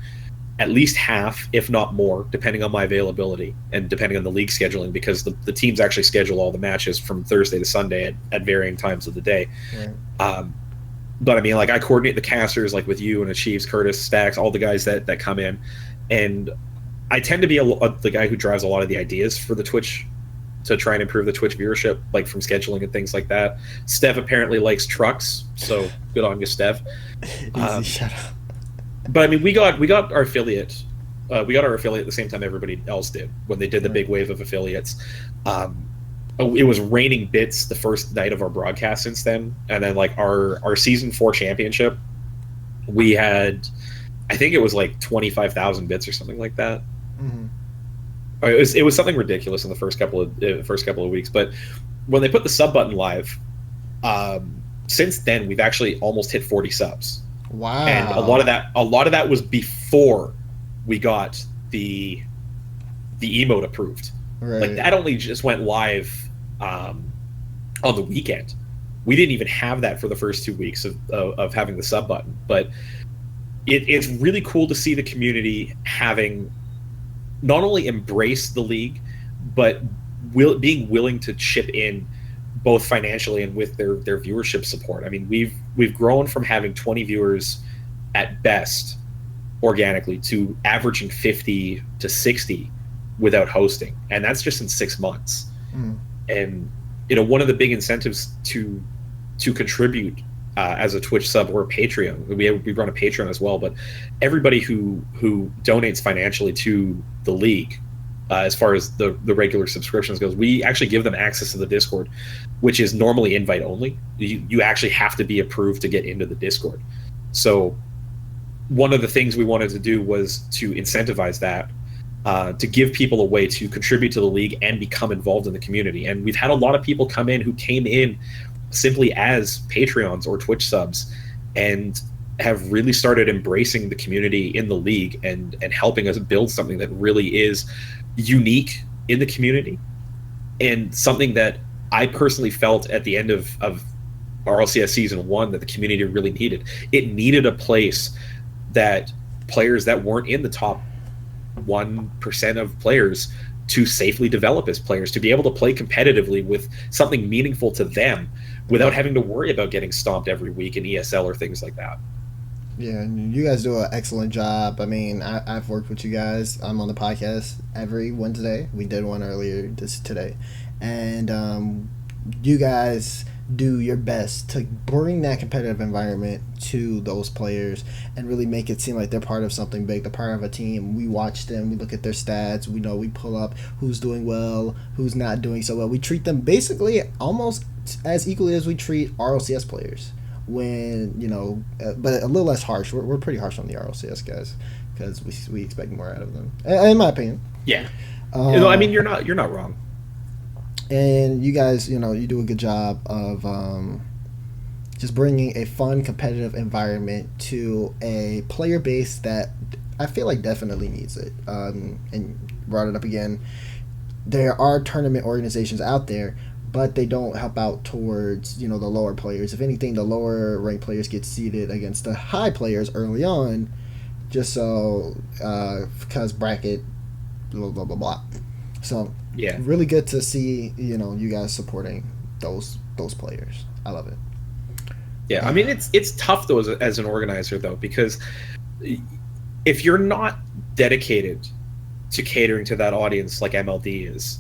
at least half, if not more, depending on my availability and depending on the league scheduling, because the teams actually schedule all the matches from Thursday to Sunday at varying times of the day. Right. But I mean, like, I coordinate the casters, like with you and the Chiefs, Curtis, Stacks, all the guys that come in, and I tend to be the guy who drives a lot of the ideas for the Twitch to try and improve the Twitch viewership, like from scheduling and things like that. Steph apparently likes trucks, so good on you, Steph. Easy, shut up. But I mean, we got our affiliate. We got our affiliate at the same time everybody else did when they did the big wave of affiliates. It was raining bits the first night of our broadcast since then, and then like our season 4 championship, we had, I think it was like 25,000 bits or something like that. Mm-hmm. It was something ridiculous in the first couple of weeks. But when they put the sub button live, since then we've actually almost hit 40 subs. Wow! And a lot of that was before we got the emote approved. Right. Like, that only just went live on the weekend. We didn't even have that for the first 2 weeks of having the sub button. But it's really cool to see the community having not only embraced the league, but being willing to chip in both financially and with their viewership support. I mean, we've grown from having 20 viewers at best organically to averaging 50 to 60 without hosting, and that's just in 6 months. And one of the big incentives to contribute as a Twitch sub or a Patreon, we run a Patreon as well, but everybody who donates financially to the league, as far as the regular subscriptions goes, we actually give them access to the Discord, which is normally invite only. You actually have to be approved to get into the Discord. So one of the things we wanted to do was to incentivize that, to give people a way to contribute to the league and become involved in the community. And we've had a lot of people come in who came in simply as Patreons or Twitch subs and have really started embracing the community in the league and helping us build something that really is unique in the community, and something that I personally felt at the end of RLCS Season 1 that the community really needed. It needed a place that players that weren't in the top 1% of players to safely develop as players, to be able to play competitively with something meaningful to them without having to worry about getting stomped every week in ESL or things like that. Yeah, you guys do an excellent job. I mean, I've worked with you guys. I'm on the podcast every Wednesday. We did one earlier today. And you guys do your best to bring that competitive environment to those players and really make it seem like they're part of something big. They're part of a team. We watch them. We look at their stats. We pull up who's doing well, who's not doing so well. We treat them basically almost as equally as we treat RLCS players. When but a little less harsh. We're pretty harsh on the RLCS guys because we expect more out of them, in my opinion. Yeah. I mean, you're not wrong. And you guys, you do a good job of just bringing a fun, competitive environment to a player base that I feel like definitely needs it. And brought it up again. There are tournament organizations out there, but they don't help out towards, the lower players. If anything, the lower ranked players get seeded against the high players early on, just so, because bracket, blah, blah, blah, blah. So, yeah, really good to see, you guys supporting those players. I love it. Yeah, I mean, it's tough, though, as an organizer, though, because if you're not dedicated to catering to that audience like MLD is,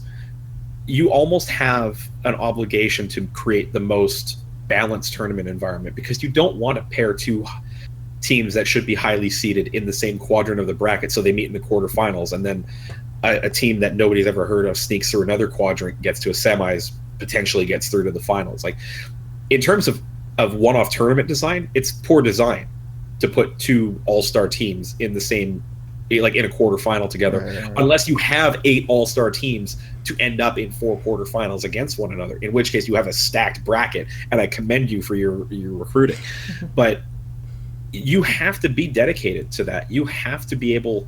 you almost have an obligation to create the most balanced tournament environment, because you don't want to pair two teams that should be highly seeded in the same quadrant of the bracket so they meet in the quarterfinals, and then a team that nobody's ever heard of sneaks through another quadrant, gets to a semis, potentially gets through to the finals. Like, in terms of one-off tournament design, it's poor design to put two all-star teams in the same, like, in a quarterfinal together, right. Unless you have 8 all-star teams to end up in 4 quarterfinals against one another, in which case you have a stacked bracket, and I commend you for your recruiting. But you have to be dedicated to that. You have to be able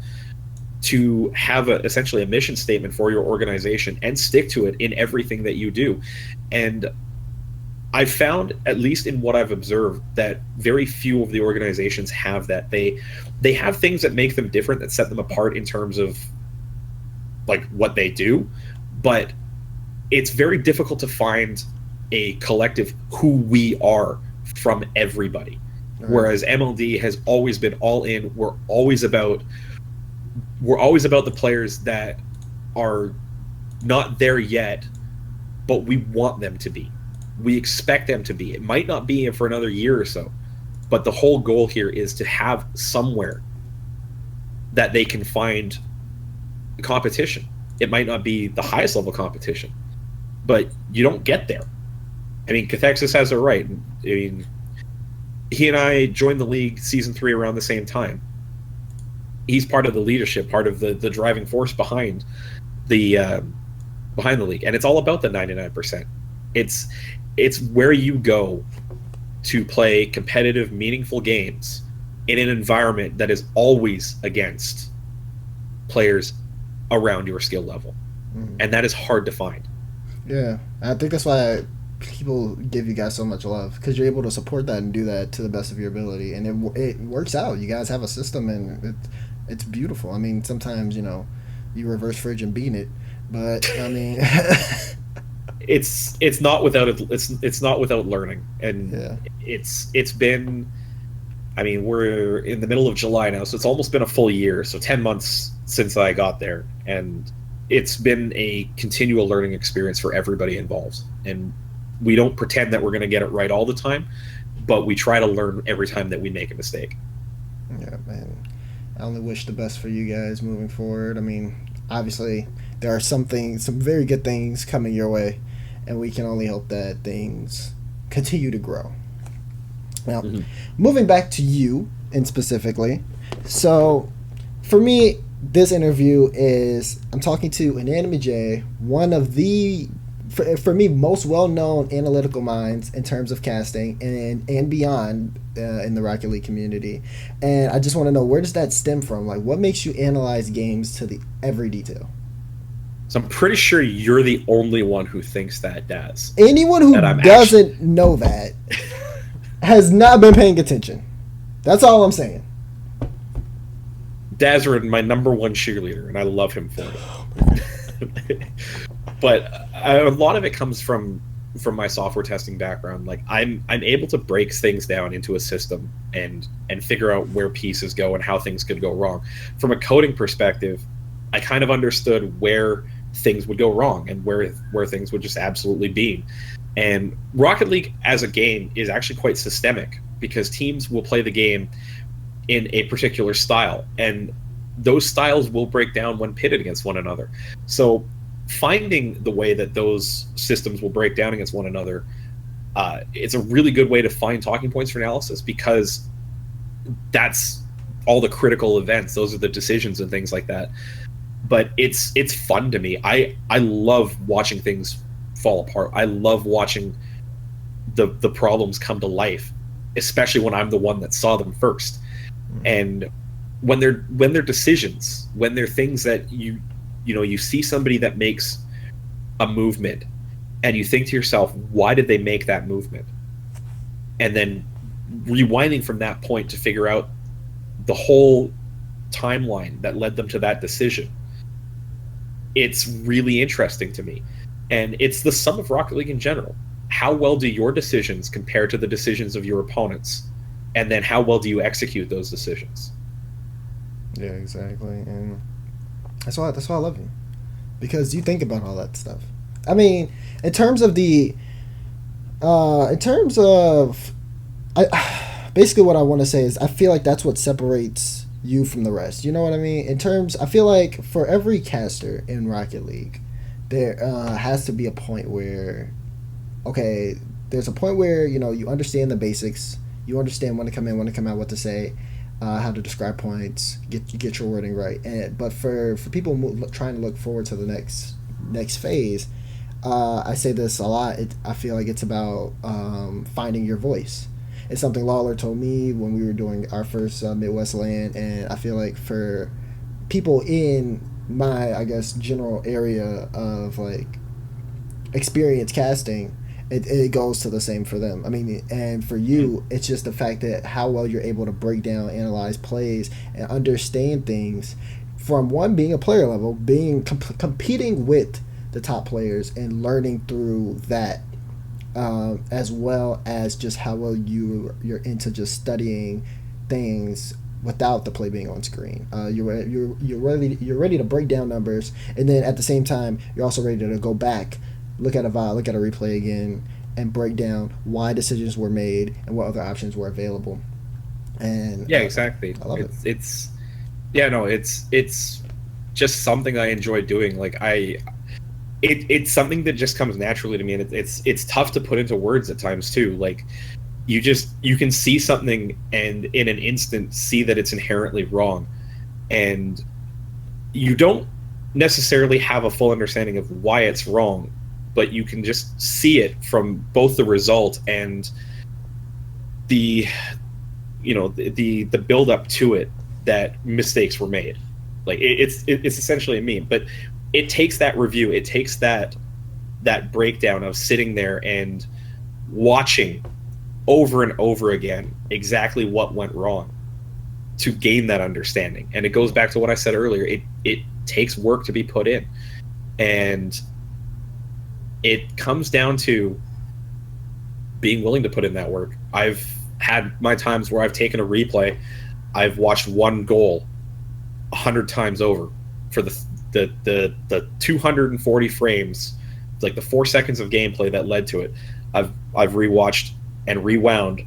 to have essentially a mission statement for your organization and stick to it in everything that you do. And I've found, at least in what I've observed, that very few of the organizations have that. They have things that make them different, that set them apart in terms of like what they do, but it's very difficult to find a collective who we are from everybody. Right. Whereas MLD has always been all in. We're always about the players that are not there yet, but we want them to be. We expect them to be. It might not be for another year or so, but the whole goal here is to have somewhere that they can find competition. It might not be the highest level competition, but you don't get there. I mean, Cathexis has it right. I mean, he and I joined the league season 3 around the same time. He's part of the leadership, part of the driving force behind the league, and it's all about the 99%. It's where you go to play competitive, meaningful games in an environment that is always against players around your skill level, and that is hard to find. Yeah, I think that's why people give you guys so much love, because you're able to support that and do that to the best of your ability, and it works out. You guys have a system, and it's beautiful. I mean, sometimes you reverse fridge and bean it, but I mean, it's not without it's not without learning, and yeah. It's been. I mean, we're in the middle of July now, so it's almost been a full year, so 10 months since I got there, and it's been a continual learning experience for everybody involved. And we don't pretend that we're going to get it right all the time, but we try to learn every time that we make a mistake. Yeah, man. I only wish the best for you guys moving forward. I mean, obviously, there are some very good things coming your way, and we can only hope that things continue to grow. Now, moving back to you, and specifically, so for me, this interview is, I'm talking to InanimateJ, one of the, for me, most well-known analytical minds in terms of casting and beyond in the Rocket League community. And I just want to know, where does that stem from? Like, what makes you analyze games to every detail? So I'm pretty sure you're the only one who thinks that, Daz. Anyone who doesn't know that has not been paying attention. That's all I'm saying. Dazrin, my number one cheerleader, and I love him for it. But a lot of it comes from my software testing background. Like I'm able to break things down into a system and figure out where pieces go and how things could go wrong. From a coding perspective, I kind of understood where things would go wrong and where things would just absolutely be. And Rocket League as a game is actually quite systemic, because teams will play the game in a particular style, and those styles will break down when pitted against one another. So finding the way that those systems will break down against one another, it's a really good way to find talking points for analysis, because that's all the critical events. Those are the decisions and things like that. But it's fun to me. I love watching things fall apart. I love watching the problems come to life, especially when I'm the one that saw them first. And when they're decisions, when they're things that you see somebody that makes a movement and you think to yourself, why did they make that movement? And then rewinding from that point to figure out the whole timeline that led them to that decision. It's really interesting to me. And it's the sum of Rocket League in general. How well do your decisions compare to the decisions of your opponents? And then how well do you execute those decisions? Yeah, exactly. And that's why I love you. Because you think about all that stuff. I mean, basically what I want to say is, I feel like that's what separates you from the rest. You know what I mean? I feel like for every caster in Rocket League, there has to be a point where, there's a point where, you understand the basics. You understand when to come in, when to come out, what to say, how to describe points, get your wording right. But for people trying to look forward to the next phase, I say this a lot. I feel like it's about finding your voice. It's something Lawler told me when we were doing our first Midwest LAN, and I feel like for people in my, general area of experience casting, it goes to the same for them. I mean, and for you, it's just the fact that how well you're able to break down, analyze plays, and understand things from one being a player level, being competing with the top players and learning through that, as well as just how well you're into just studying things without the play being on screen. You're ready to break down numbers, and then at the same time you're also ready to go back, look at a replay again, and break down why decisions were made and what other options were available. And yeah, exactly. I love it. It's yeah, no, it's just something I enjoy doing. Like it's something that just comes naturally to me, and it's tough to put into words at times too. Like you can see something and in an instant see that it's inherently wrong, and you don't necessarily have a full understanding of why it's wrong, but you can just see it from both the result and the the build up to it, that mistakes were made. Like it's essentially a meme, but it takes that review, it takes that breakdown of sitting there and watching over and over again exactly what went wrong to gain that understanding. And it goes back to what I said earlier. It takes work to be put in, and it comes down to being willing to put in that work. I've had my times where I've taken a replay, I've watched one goal 100 times over for the 240 frames, like the 4 seconds of gameplay that led to it. I've rewatched and rewound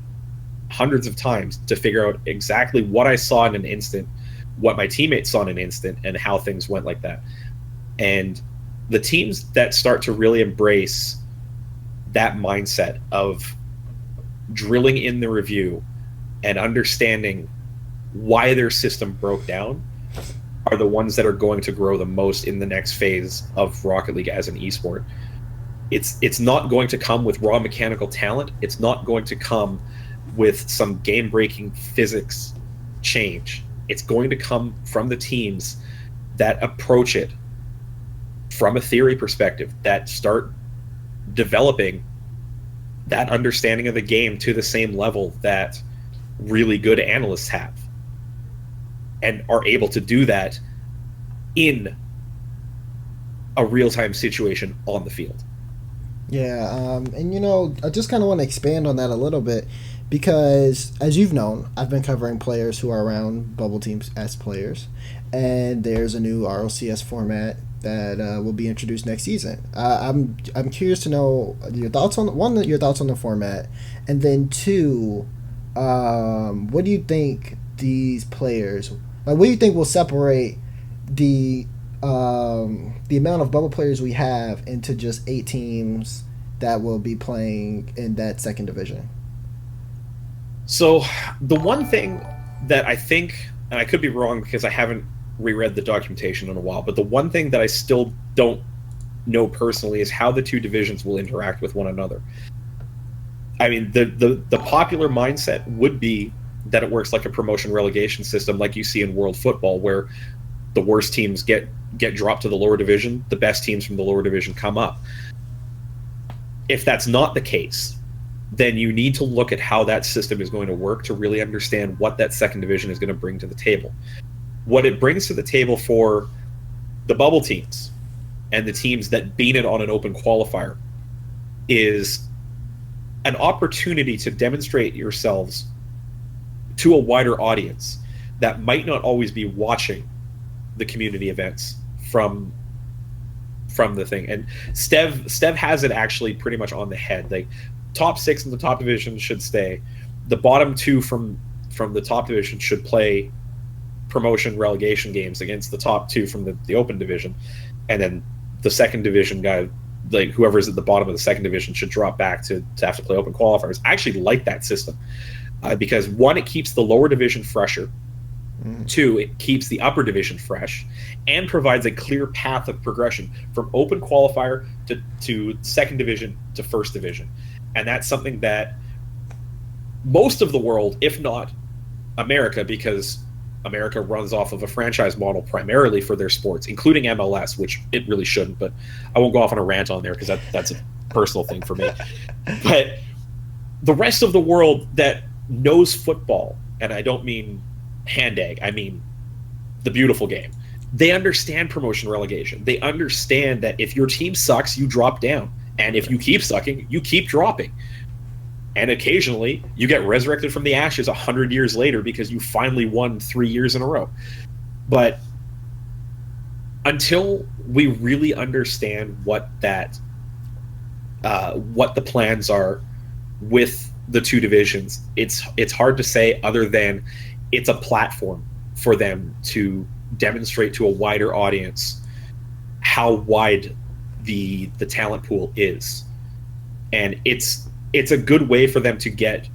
hundreds of times to figure out exactly what I saw in an instant, what my teammates saw in an instant, and how things went like that. And the teams that start to really embrace that mindset of drilling in the review and understanding why their system broke down are the ones that are going to grow the most in the next phase of Rocket League as an esport. It's not going to come with raw mechanical talent. It's not going to come with some game-breaking physics change. It's going to come from the teams that approach it from a theory perspective, that start developing that understanding of the game to the same level that really good analysts have, and are able to do that in a real-time situation on the field. Yeah, and I just kind of want to expand on that a little bit, because as you've known, I've been covering players who are around bubble teams as players, and there's a new RLCS format that will be introduced next season. I'm curious to know your thoughts on your thoughts on the format, and then two, what do you think these players, like, what do you think will separate the amount of bubble players we have into just 8 teams that will be playing in that second division? So the one thing that I think, and I could be wrong because I haven't reread the documentation in a while, but the one thing that I still don't know personally is how the two divisions will interact with one another. I mean, the popular mindset would be that it works like a promotion relegation system like you see in world football, where the worst teams get dropped to the lower division, the best teams from the lower division come up. If that's not the case, then you need to look at how that system is going to work to really understand what that second division is going to bring to the table. What it brings to the table for the bubble teams and the teams that beat it on an open qualifier is an opportunity to demonstrate yourselves to a wider audience that might not always be watching the community events from the thing. And Stev has it actually pretty much on the head. Like, top 6 in the top division should stay. The bottom 2 from the top division should play promotion relegation games against the top 2 from the open division, and then the second division guy, like whoever's at the bottom of the second division, should drop back to have to play open qualifiers. I actually like that system because, one, it keeps the lower division fresher. 2, it keeps the upper division fresh and provides a clear path of progression from open qualifier to second division to first division. And that's something that most of the world, if not America, because America runs off of a franchise model primarily for their sports, including MLS, which it really shouldn't, but I won't go off on a rant on there because that's a personal thing for me. But the rest of the world that knows football, and I don't mean hand egg, I mean the beautiful game, they understand promotion relegation. They understand that if your team sucks, you drop down. And if you keep sucking, you keep dropping. And occasionally, you get resurrected from the ashes 100 years later because you finally won 3 years in a row. But until we really understand what the plans are with the two divisions, it's hard to say other than it's a platform for them to demonstrate to a wider audience how wide the talent pool is. And it's a good way for them to get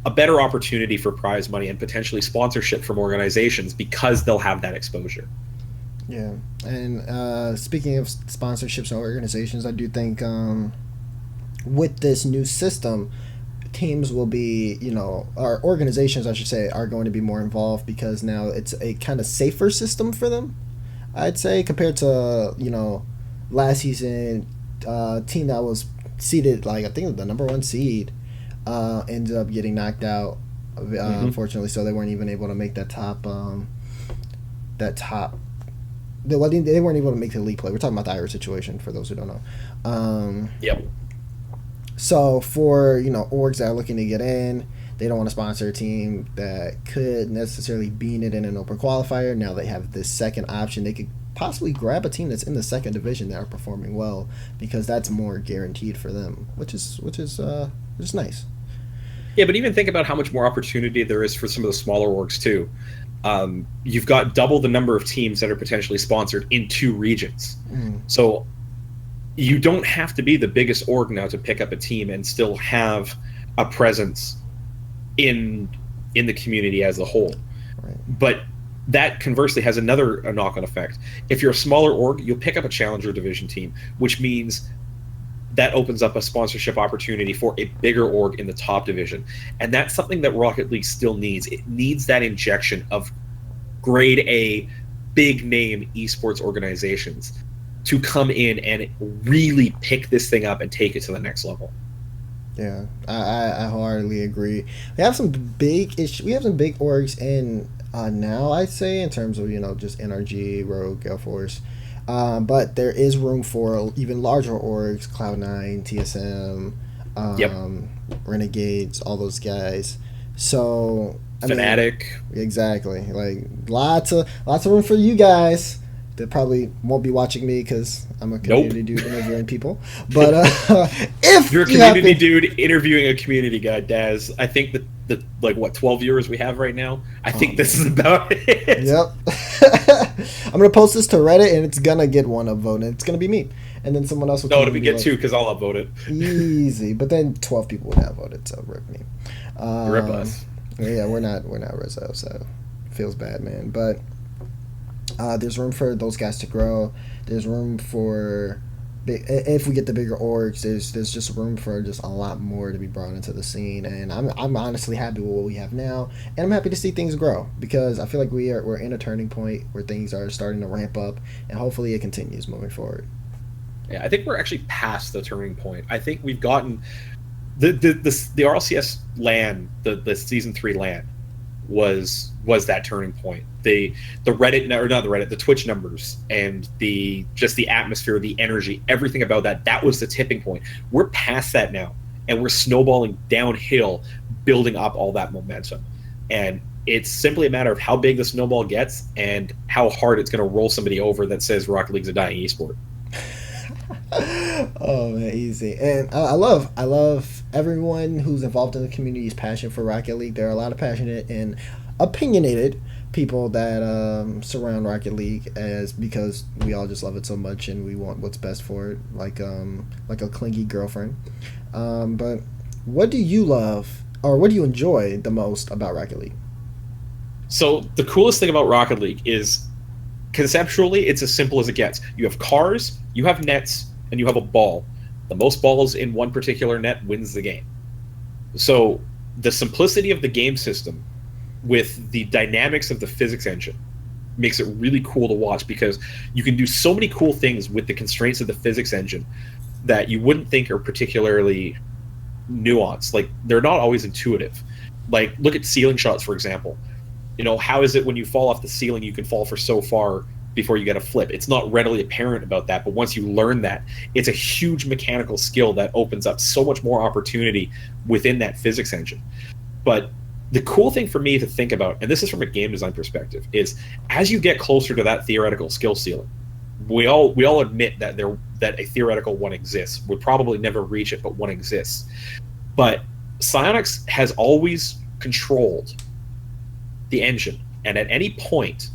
a better opportunity for prize money and potentially sponsorship from organizations because they'll have that exposure. Yeah, and speaking of sponsorships and organizations, I do think with this new system, teams will be, or organizations, I should say, are going to be more involved because now it's a kind of safer system for them, I'd say, compared to, last season, team that was seeded, like, I think the number 1 seed, ended up getting knocked out, unfortunately, so they weren't even able to make that top, they weren't able to make the league play. We're talking about the Irish situation, for those who don't know. Yep. So for, orgs that are looking to get in, they don't want to sponsor a team that could necessarily be in it in an open qualifier. Now they have this second option. They could possibly grab a team that's in the second division that are performing well because that's more guaranteed for them, which is nice. Yeah, but even think about how much more opportunity there is for some of the smaller orgs too. You've got double the number of teams that are potentially sponsored in 2 regions. So you don't have to be the biggest org now to pick up a team and still have a presence in the community as a whole. Right. But that conversely has a knock-on effect. If you're a smaller org, you'll pick up a challenger division team, which means that opens up a sponsorship opportunity for a bigger org in the top division. And that's something that Rocket League still needs. It needs that injection of grade A, big name esports organizations to come in and really pick this thing up and take it to the next level. Yeah, I wholeheartedly agree. We have some big orgs in now, I'd say, in terms of, just NRG, Rogue, Gale Force. But there is room for even larger orgs, Cloud9, TSM, Renegades, all those guys. So Fnatic. Exactly. Like lots of room for you guys. They probably won't be watching me because I'm a community dude interviewing people. But if you're a community dude interviewing a community guy, Daz, I think that the 12 viewers we have right now, I think this is about it. Yep. I'm gonna post this to Reddit and it's gonna get one upvote and it's gonna be me. And then someone else will it'll get 2 because I'll upvote it. Easy. But then 12 people would have voted, so rip me. Rip us. Yeah, we're not Rizzo, so it feels bad, man. But there's room for those guys to grow. There's room for, if we get the bigger orgs, there's just room for just a lot more to be brought into the scene. And I'm honestly happy with what we have now, and I'm happy to see things grow because I feel like we're in a turning point where things are starting to ramp up, and hopefully it continues moving forward. Yeah, I think we're actually past the turning point. I think we've gotten the RLCS LAN, the season 3 LAN was that turning point. The Reddit, or not the Reddit, the Twitch numbers and the atmosphere, the energy, everything about that was the tipping point. We're past that now, and we're snowballing downhill, building up all that momentum. And it's simply a matter of how big the snowball gets and how hard it's going to roll somebody over that says Rocket League's a dying esport. Oh man, easy. And I love everyone who's involved in the community's passion for Rocket League. There are a lot of passionate and opinionated people that surround Rocket League because we all just love it so much and we want what's best for it, like a clingy girlfriend. But what do you love, or what do you enjoy the most about Rocket League? So the coolest thing about Rocket League is, conceptually, it's as simple as it gets. You have cars, you have nets, and you have a ball. The most balls in one particular net wins the game. So the simplicity of the game system with the dynamics of the physics engine makes it really cool to watch, because you can do so many cool things with the constraints of the physics engine that you wouldn't think are particularly nuanced. Like, they're not always intuitive. Like, look at ceiling shots, for example. You know, how is it when you fall off the ceiling, you can fall for so far before you get a flip? It's not readily apparent about that, but once you learn that, it's a huge mechanical skill that opens up so much more opportunity within that physics engine. But the cool thing for me to think about, and this is from a game design perspective, is as you get closer to that theoretical skill ceiling, we all admit that a theoretical one exists. We'll probably never reach it, but one exists. But Psyonix has always controlled the engine, and at any point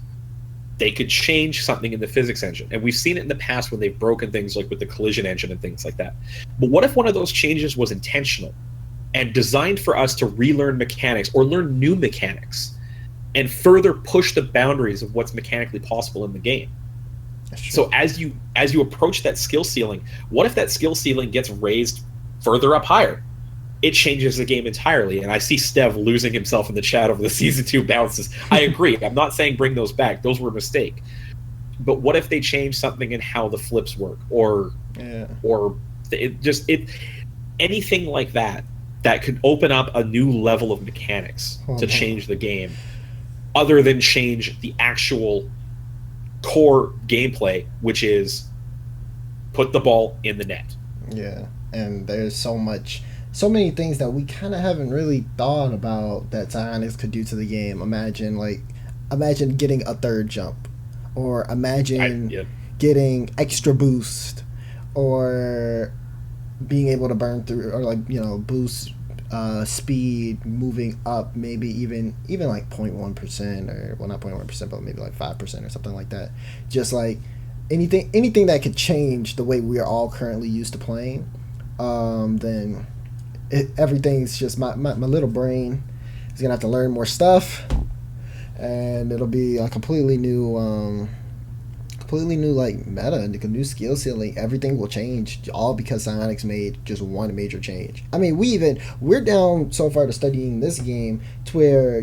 they could change something in the physics engine. And we've seen it in the past when they've broken things, like with the collision engine and things like that. But what if one of those changes was intentional and designed for us to relearn mechanics or learn new mechanics and further push the boundaries of what's mechanically possible in the game? So as you approach that skill ceiling, what if that skill ceiling gets raised further up higher? It changes the game entirely. And I see Stev losing himself in the chat over the season 2 bounces. I agree. I'm not saying bring those back. Those were a mistake. But what if they change something in how the flips work, or anything like that could open up a new level of mechanics to change the game, other than change the actual core gameplay, which is put the ball in the net. Yeah, and there's so many things that we kind of haven't really thought about that Psyonix could do to the game. Imagine getting a third jump, or imagine getting extra boost, or being able to burn through, or boost speed, moving up, maybe even like 0.1%, or well, not 0.1%, but maybe like 5% or something like that. Just like anything that could change the way we are all currently used to playing. Then everything's just my little brain is gonna have to learn more stuff, and it'll be a completely new like meta, and a new skill ceiling. Everything will change, all because Psyonix made just one major change. I mean, we're down so far to studying this game to where,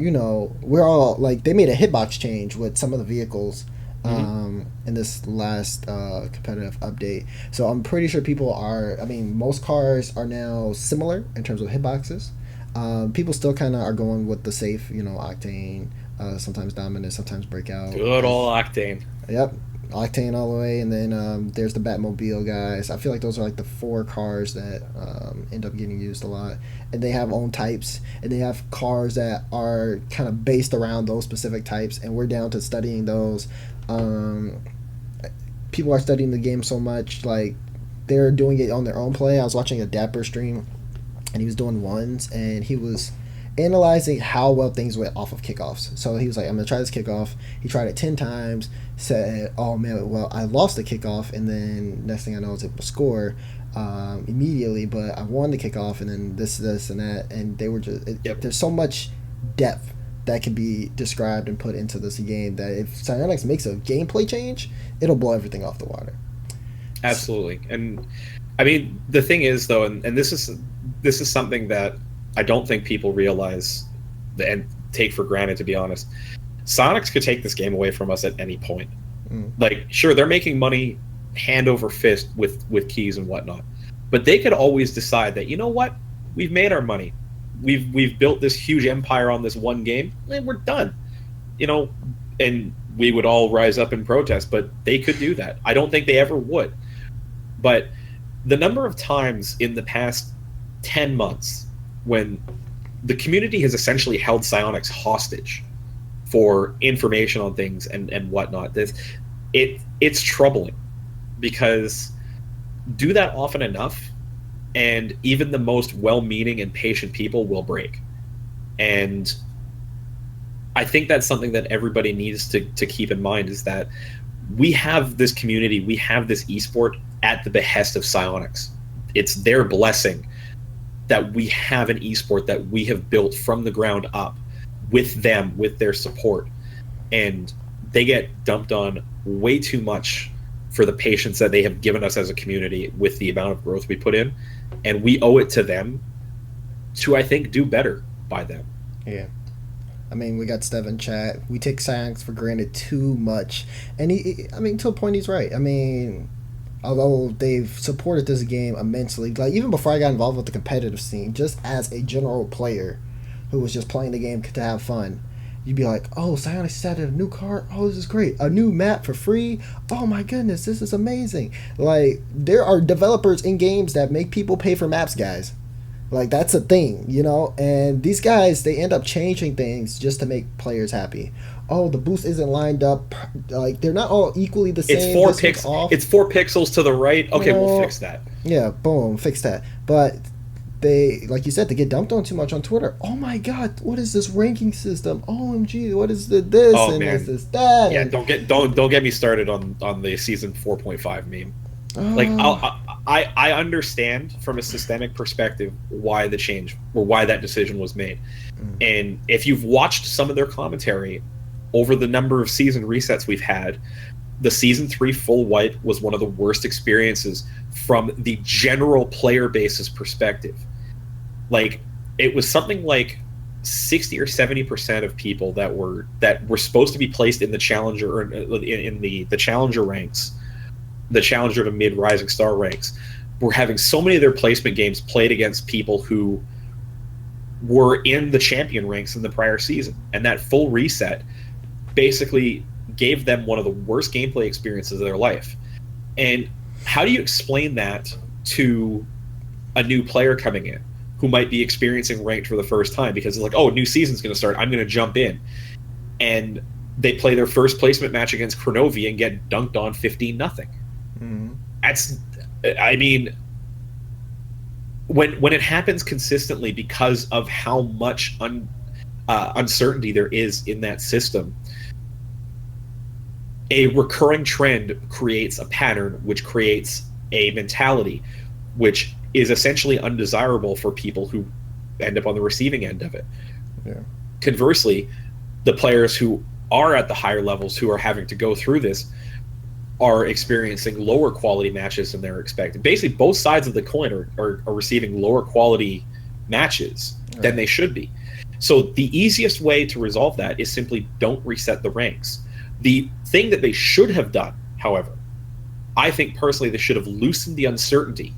we're all like, they made a hitbox change with some of the vehicles in this last competitive update. So I'm pretty sure most cars are now similar in terms of hitboxes. People still kind of are going with the safe, Octane, sometimes Dominant, sometimes Breakout. Good old Octane. Yep. Octane all the way, and then there's the Batmobile guys. I feel like those are like the 4 cars that end up getting used a lot, and they have own types, and they have cars that are kind of based around those specific types, and we're down to studying those. People are studying the game so much, like they're doing it on their own play. I was watching a Dapper stream, and he was doing ones, and he was analyzing how well things went off of kickoffs. So he was like, I'm gonna try this kickoff. He tried it 10 times, said, oh man, well, I lost the kickoff, and then next thing I know, I was able to score immediately, but I won the kickoff, and then this and that, and they were just there's so much depth that can be described and put into this game that if Psyonix makes a gameplay change, it'll blow everything off the water. Absolutely. And I mean, the thing is though, and this is something that I don't think people realize and take for granted, to be honest. Psyonix could take this game away from us at any point. Like, sure, they're making money hand over fist with keys and whatnot, but they could always decide that, you know what, we've made our money. We've built this huge empire on this one game, and we're done. And we would all rise up and protest, but they could do that. I don't think they ever would. But the number of times in the past 10 months when the community has essentially held Psyonix hostage for information on things and whatnot, it's troubling, because do that often enough, and even the most well-meaning and patient people will break. And I think that's something that everybody needs to keep in mind, is that we have this community, we have this esport at the behest of Psyonix. It's their blessing that we have an esport that we have built from the ground up with them, with their support. And they get dumped on way too much for the patience that they have given us as a community with the amount of growth we put in. And we owe it to them to, I think, do better by them. Yeah. I mean, we got Stev in chat. We take science for granted too much, and I mean, to a point, he's right. I mean, although they've supported this game immensely, like even before I got involved with the competitive scene, just as a general player who was just playing the game to have fun, you'd be like, "Oh, Psyonix added a new card. Oh, this is great. A new map for free. Oh my goodness, this is amazing." Like, there are developers in games that make people pay for maps, guys. Like, that's a thing, you know? And these guys, they end up changing things just to make players happy. Oh, the boost isn't lined up. Like, they're not all equally the same. It's 4 pixels to the right. Okay, we'll fix that. Yeah, boom, fix that. But they, like you said, they get dumped on too much on Twitter. Oh my God, what is this ranking system? OMG, what is this Oh, and man. is this that? Yeah, And, don't get me started on the season 4.5 meme. Like, I understand from a systemic perspective why the change or why that decision was made. And if you've watched some of their commentary over the number of season resets we've had, the season 3 full wipe was one of the worst experiences from the general player base's perspective. Like, it was something like 60 or 70% of people that were supposed to be placed in the challenger or in the challenger ranks, the challenger to mid rising star ranks, were having so many of their placement games played against people who were in the champion ranks in the prior season. And that full reset basically gave them one of the worst gameplay experiences of their life. And how do you explain that to a new player coming in who might be experiencing ranked for the first time? Because it's like, oh, new season's going to start, I'm going to jump in. And they play their first placement match against Chronovi and get dunked on 15-0. That's, I mean, when it happens consistently because of how much uncertainty there is in that system, a recurring trend creates a pattern, which creates a mentality, which is essentially undesirable for people who end up on the receiving end of it. Yeah. Conversely, the players who are at the higher levels who are having to go through this are experiencing lower quality matches than they're expecting. Basically, both sides of the coin are receiving lower quality matches than they should be. So the easiest way to resolve that is simply don't reset the ranks. The thing that they should have done, however, I think personally they should have loosened the uncertainty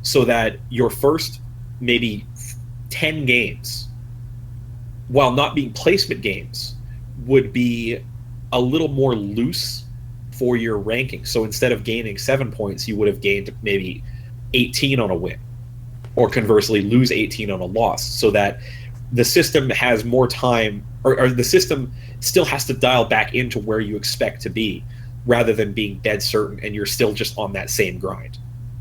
so that your first maybe 10 games, while not being placement games, would be a little more loose for your ranking. So instead of gaining 7 points, you would have gained maybe 18 on a win, or conversely lose 18 on a loss, so that the system has more time, or the system still has to dial back into where you expect to be, rather than being dead certain and you're still just on that same grind.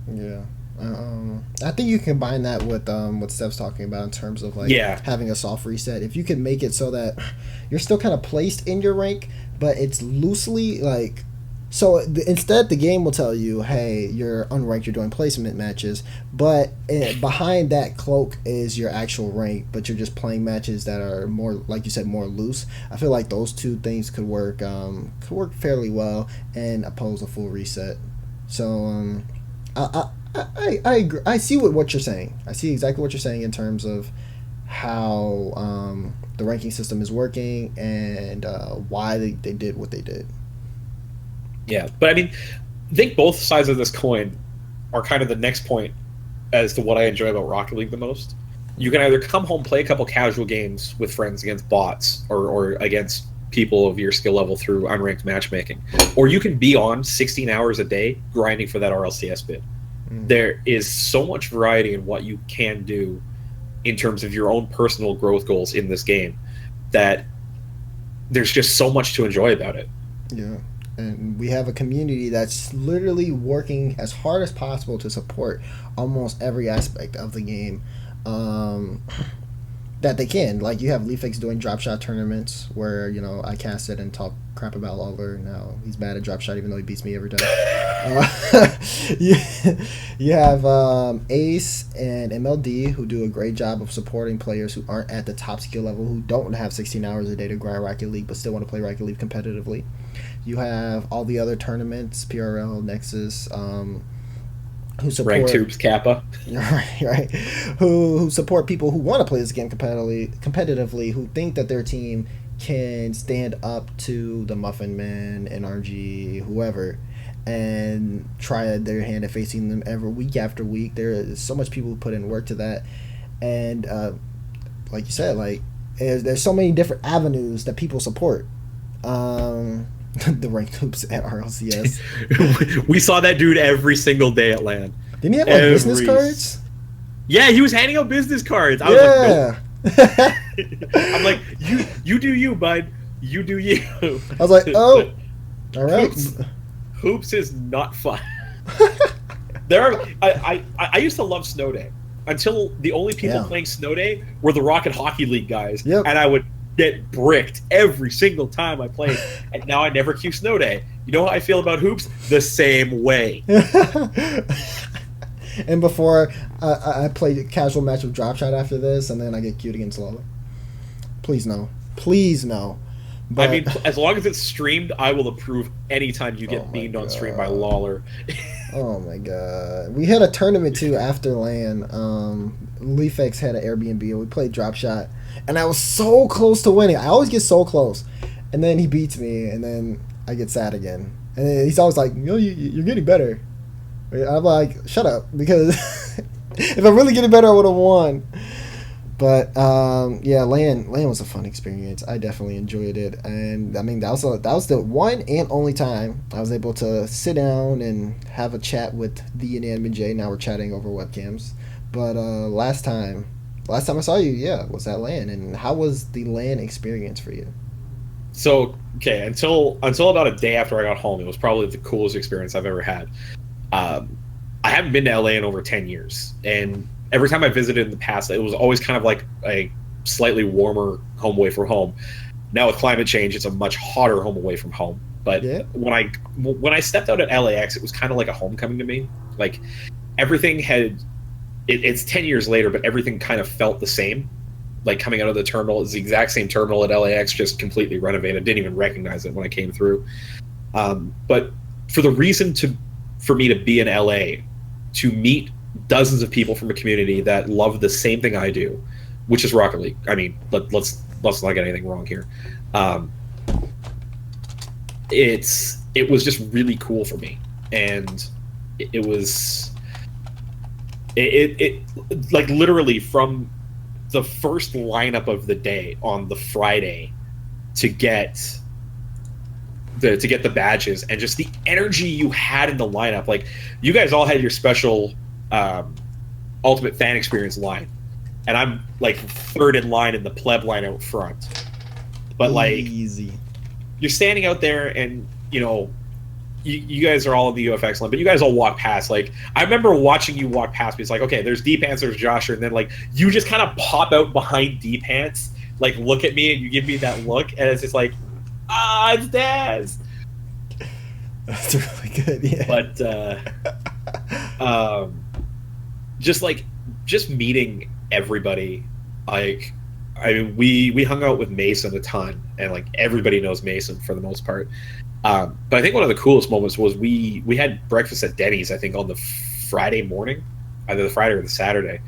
Yeah. I think you combine that with what Steph's talking about in terms of like having a soft reset. If you can make it so that you're still kind of placed in your rank, but it's loosely like, so instead the game will tell you, hey, you're unranked, you're doing placement matches, but behind that cloak is your actual rank, but you're just playing matches that are more, like you said, more loose. I feel like those two things could work fairly well and oppose a full reset. So I agree. I see what you're saying. I see exactly what you're saying in terms of how the ranking system is working and why they did what they did. Yeah, but I mean, I think both sides of this coin are kind of the next point as to what I enjoy about Rocket League the most. You can either come home, play a couple casual games with friends against bots or against people of your skill level through unranked matchmaking, or you can be on 16 hours a day grinding for that RLCS bid. There is so much variety in what you can do in terms of your own personal growth goals in this game that there's just so much to enjoy about it. Yeah. And we have a community that's literally working as hard as possible to support almost every aspect of the game that they can. Like, you have Leafix doing drop shot tournaments where, you know, I cast it and talk crap about Lawler. Now he's bad at drop shot even though he beats me every time. You have Ace and MLD who do a great job of supporting players who aren't at the top skill level, who don't have 16 hours a day to grind Rocket League but still want to play Rocket League competitively. You have all the other tournaments, PRL, Nexus, who Ranked support Tubes Kappa. right, who support people who want to play this game competitively, who think that their team can stand up to the Muffin Man, NRG, whoever, and try their hand at facing them every week after week. There is so much people who put in work to that, and like you said, like there's so many different avenues that people support. The ranked hoops at RLCS. We saw that dude every single day at LAN. Didn't he have like business cards? Yeah, he was handing out business cards. I was like, nope. I'm like, you do you, bud. You do you. I was like, oh, all right. Hoops is not fun. I used to love Snow Day until the only people playing Snow Day were the Rocket Hockey League guys, and I would get bricked every single time I played, and now I never queue Snow Day. You know how I feel about hoops? The same way. And before I played a casual match with Drop Shot after this, and then I get queued against Lawler. Please no. Please no. But, I mean, as long as it's streamed, I will approve anytime you get memed on stream by Lawler. Oh my god. We had a tournament too after LAN. LeafX had an Airbnb and we played Drop Shot. And I was so close to winning. I always get so close. And then he beats me and then I get sad again. And then he's always like, you're getting better. I'm like, shut up. Because if I'm really getting better, I would have won. But yeah, LAN was a fun experience. I definitely enjoyed it, and I mean that was the one and only time I was able to sit down and have a chat with the InanimateJ. Now we're chatting over webcams. But last time I saw you, was at LAN. And how was the LAN experience for you? So okay, until about a day after I got home, it was probably the coolest experience I've ever had. I haven't been to LA in over 10 years, and every time I visited in the past, it was always kind of like a slightly warmer home away from home. Now with climate change, it's a much hotter home away from home. But when I stepped out at LAX, it was kind of like a homecoming to me. Like everything had, it's 10 years later, but everything kind of felt the same. Like coming out of the terminal, it's the exact same terminal at LAX, just completely renovated. Didn't even recognize it when I came through. But for the reason for me to be in LA, to meet dozens of people from a community that love the same thing I do, which is Rocket League. I mean, let's not get anything wrong here. It was just really cool for me, and it was like literally from the first lineup of the day on the Friday to get the badges, and just the energy you had in the lineup. Like you guys all had your special ultimate fan experience line, and I'm like third in line in the pleb line out front. But like easy, you're standing out there, and you guys are all in the UFX line, but you guys all walk past. Like I remember watching you walk past me. It's like, okay, there's Deep Pants, there's Joshua, and then like you just kind of pop out behind Deep Pants, like look at me, and you give me that look, and it's just like, it's Daz. That's really good, yeah. But just meeting everybody. Like I mean, we hung out with Mason a ton, and like everybody knows Mason for the most part. But I think one of the coolest moments was we had breakfast at Denny's, I think on the Friday morning, either the Friday or the Saturday,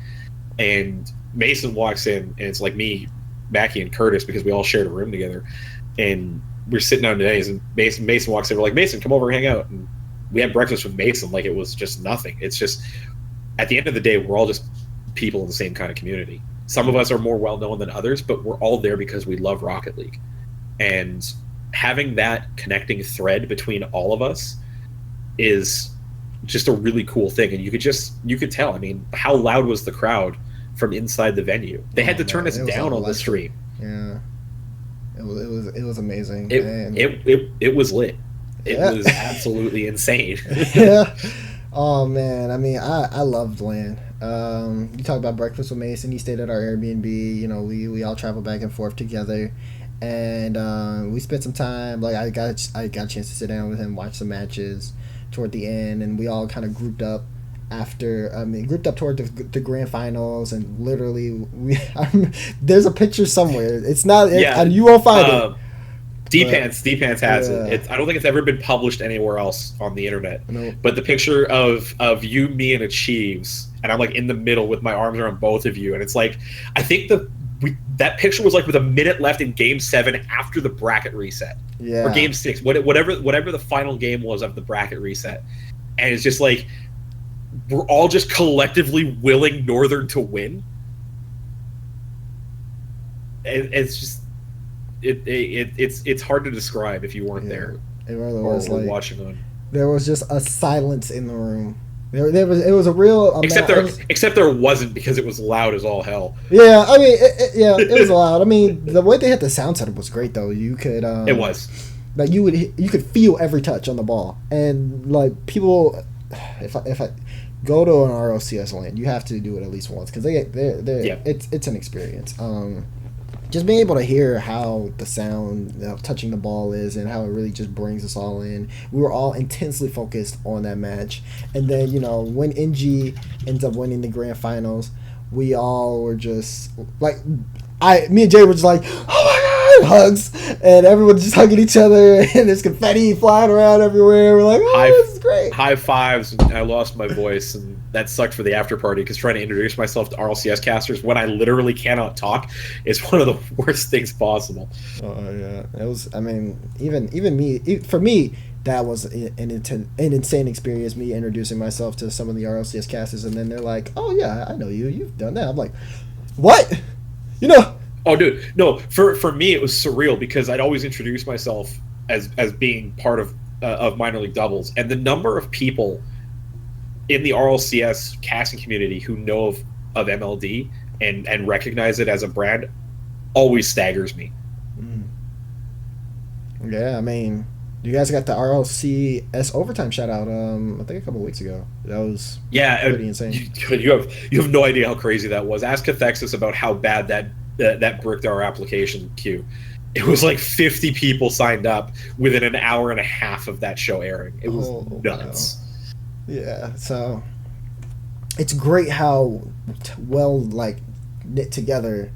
and Mason walks in, and it's like me, Mackie, and Curtis, because we all shared a room together, and we're sitting down today, and Mason walks in. We're like, Mason, come over and hang out. And we had breakfast with Mason like it was just nothing. It's just, at the end of the day, we're all just people in the same kind of community. Some of us are more well known than others, but we're all there because we love Rocket League. And having that connecting thread between all of us is just a really cool thing. And you could tell. I mean, how loud was the crowd from inside the venue? They had to turn us down on the stream. Yeah. It was amazing. It was lit. It was absolutely insane. Yeah. Oh man, I mean, I loved LAN. You talk about breakfast with Mason. He stayed at our Airbnb. We all traveled back and forth together, and we spent some time. Like I got a chance to sit down with him, watch some matches toward the end, and we all kind of grouped up toward the grand finals, and literally there's a picture somewhere. It's not, and you won't find it. D-Pants has Yeah. it. I don't think it's ever been published anywhere else on the internet. Nope. But the picture of you, me, and Achieves, and I'm like in the middle with my arms around both of you, and it's like I think that picture was like with a minute left in Game 7 after the bracket reset, Yeah. or Game 6, whatever the final game was of the bracket reset, and it's just like we're all just collectively willing Northern to win. It's just it's hard to describe if you weren't there. It really Or was were like watching on. there was just a silence in the room. It was a real Except there wasn't, because it was loud as all hell. Yeah, I mean, it was loud. I mean, the way they had the sound setup was great though. You could It was. like you could feel every touch on the ball, and like people, if I go to an RLCS LAN, you have to do it at least once because it's an experience. Just being able to hear how the sound of touching the ball is and how it really just brings us all in. We were all intensely focused on that match. And then, when NG ends up winning the grand finals, we all were just like, me and Jay were just like, oh my God, hugs. And everyone's just hugging each other and there's confetti flying around everywhere. We're like, this is great. High fives. And I lost my voice, and that sucked for the after party, because trying to introduce myself to RLCS casters when I literally cannot talk is one of the worst things possible. Oh yeah, it was. I mean, even me, for me, that was an insane experience. Me introducing myself to some of the RLCS casters, and then they're like, "Oh yeah, I know you. You've done that." I'm like, "What? Oh, dude, no. For me, it was surreal because I'd always introduced myself as being part of minor league doubles, and the number of people in the RLCS casting community who know of MLD and recognize it as a brand always staggers me. Yeah, I mean, you guys got the RLCS overtime shout out. I think a couple weeks ago. That was pretty insane. You have no idea how crazy that was. Ask Cathexis about how bad that bricked our application queue. It was like 50 people signed up within an hour and a half of that show airing. It was nuts. Wow. Yeah, so it's great how well knit together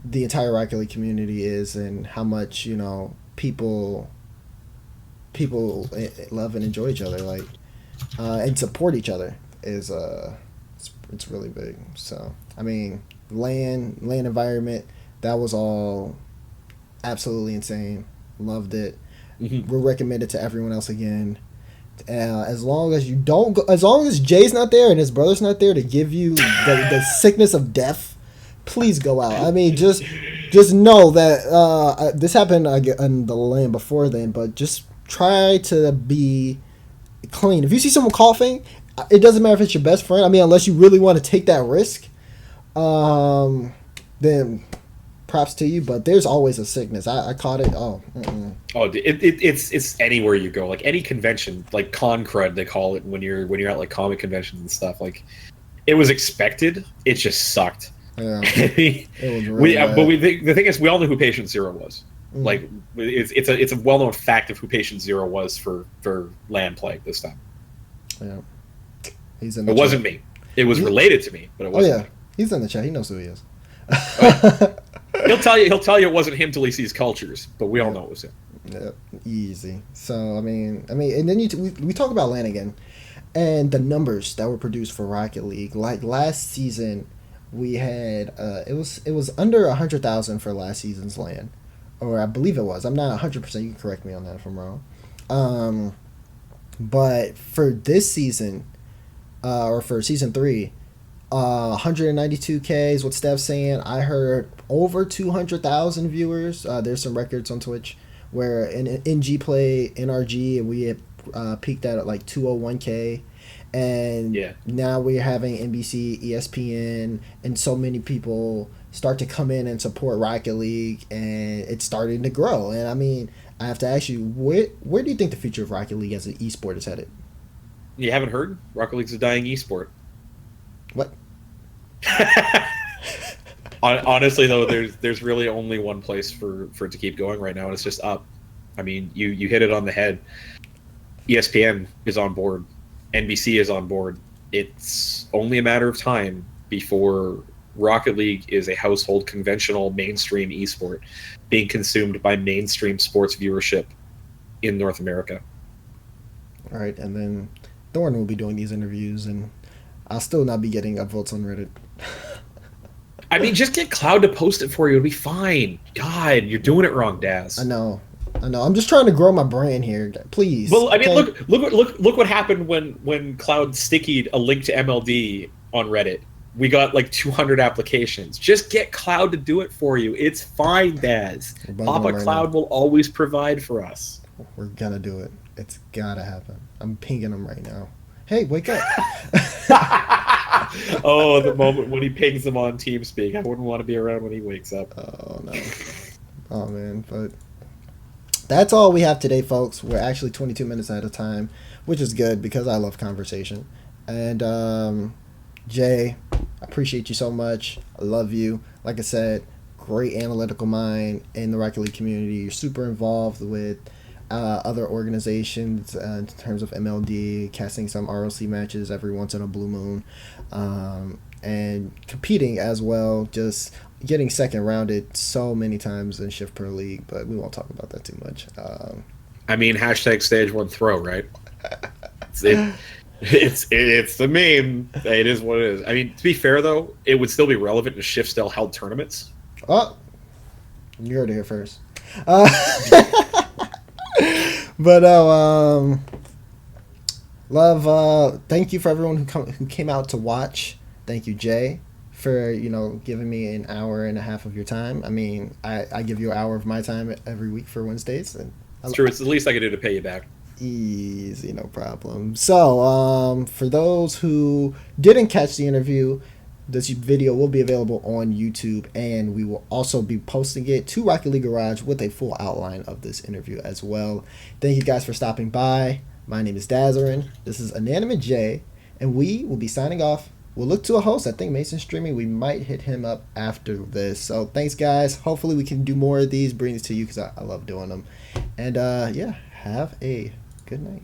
the entire Rocket League community is, and how much people love and enjoy each other, and support each other is it's really big. So I mean, LAN environment, that was all absolutely insane. Loved it. Mm-hmm. We'll recommend it to everyone else again. As long as you don't go, as long as Jay's not there and his brother's not there to give you the sickness of death, please go out. I mean, just know that this happened on the LAN before then, but just try to be clean. If you see someone coughing, it doesn't matter if it's your best friend. I mean, unless you really want to take that risk, then props to you. But there's always a sickness. I caught it. It's anywhere you go, like any convention, like con crud they call it when you're at like comic conventions and stuff. Like, it was expected. It just sucked. Yeah, it was really bad. But the thing is, we all knew who Patient Zero was. Like, it's a well known fact of who Patient Zero was for LAN play this time. Yeah, he's in. It wasn't me. It was related to me, but it wasn't. Me. He's in the chat. He knows who he is. He'll tell you it wasn't him till he sees cultures, but we all know it was him. Yeah, easy. So I mean, and then we talk about LAN again, and the numbers that were produced for Rocket League. Like last season, we had it was under 100,000 for last season's LAN, or I believe it was. I'm not 100%. You can correct me on that if I'm wrong. But for this season, or for season 3. 192K is what Steph's saying. I heard over 200,000 viewers. There's some records on Twitch where in NG play NRG, and we had peaked at like 201K, and now we're having NBC, ESPN, and so many people start to come in and support Rocket League, and it's starting to grow. And I mean, I have to ask you, where do you think the future of Rocket League as an esport is headed? You haven't heard? Rocket League's a dying esport. What? Honestly, though, there's really only one place for it to keep going right now, and it's just up. I mean, you hit it on the head. ESPN is on board. NBC is on board. It's only a matter of time before Rocket League is a household, conventional, mainstream esport being consumed by mainstream sports viewership in North America. All right, and then Thorn will be doing these interviews, and I'll still not be getting upvotes on Reddit. I mean, just get Cloud to post it for you. It'll be fine. God, you're doing it wrong, Daz. I know. I'm just trying to grow my brand here. Please. Well, I mean, okay? look what happened when Cloud stickied a link to MLD on Reddit. We got like 200 applications. Just get Cloud to do it for you. It's fine, Daz. Papa right Cloud will always provide for us. We're gonna do it. It's gotta happen. I'm pinging him right now. Hey, wake up. Oh, the moment when he pings them on TeamSpeak. I wouldn't want to be around when he wakes up. Oh, no. Oh, man. But that's all we have today, folks. We're actually 22 minutes at a time, which is good because I love conversation. And, Jay, I appreciate you so much. I love you. Like I said, great analytical mind in the Rocket League community. You're super involved with other organizations in terms of MLD, casting some ROC matches every once in a blue moon, and competing as well, just getting second rounded so many times in Shift Pro League, but we won't talk about that too much. I mean, hashtag stage one throw, right? It's the meme. It is what it is. I mean, to be fair, though, it would still be relevant if Shift still held tournaments. Oh, you heard it here first. But love. Thank you for everyone who came out to watch. Thank you, Jay, for giving me an hour and a half of your time. I mean, I give you an hour of my time every week for Wednesdays, and it's true. It's the least I could do to pay you back. Easy, no problem. So, for those who didn't catch the interview, this video will be available on YouTube, and we will also be posting it to Rocket League Garage with a full outline of this interview as well. Thank you guys for stopping by. My name is Dazarin. This is InanimateJ, and we will be signing off. We'll look to a host. I think Mason's streaming. We might hit him up after this. So thanks, guys. Hopefully we can do more of these, bring these to you because I love doing them. And yeah, have a good night.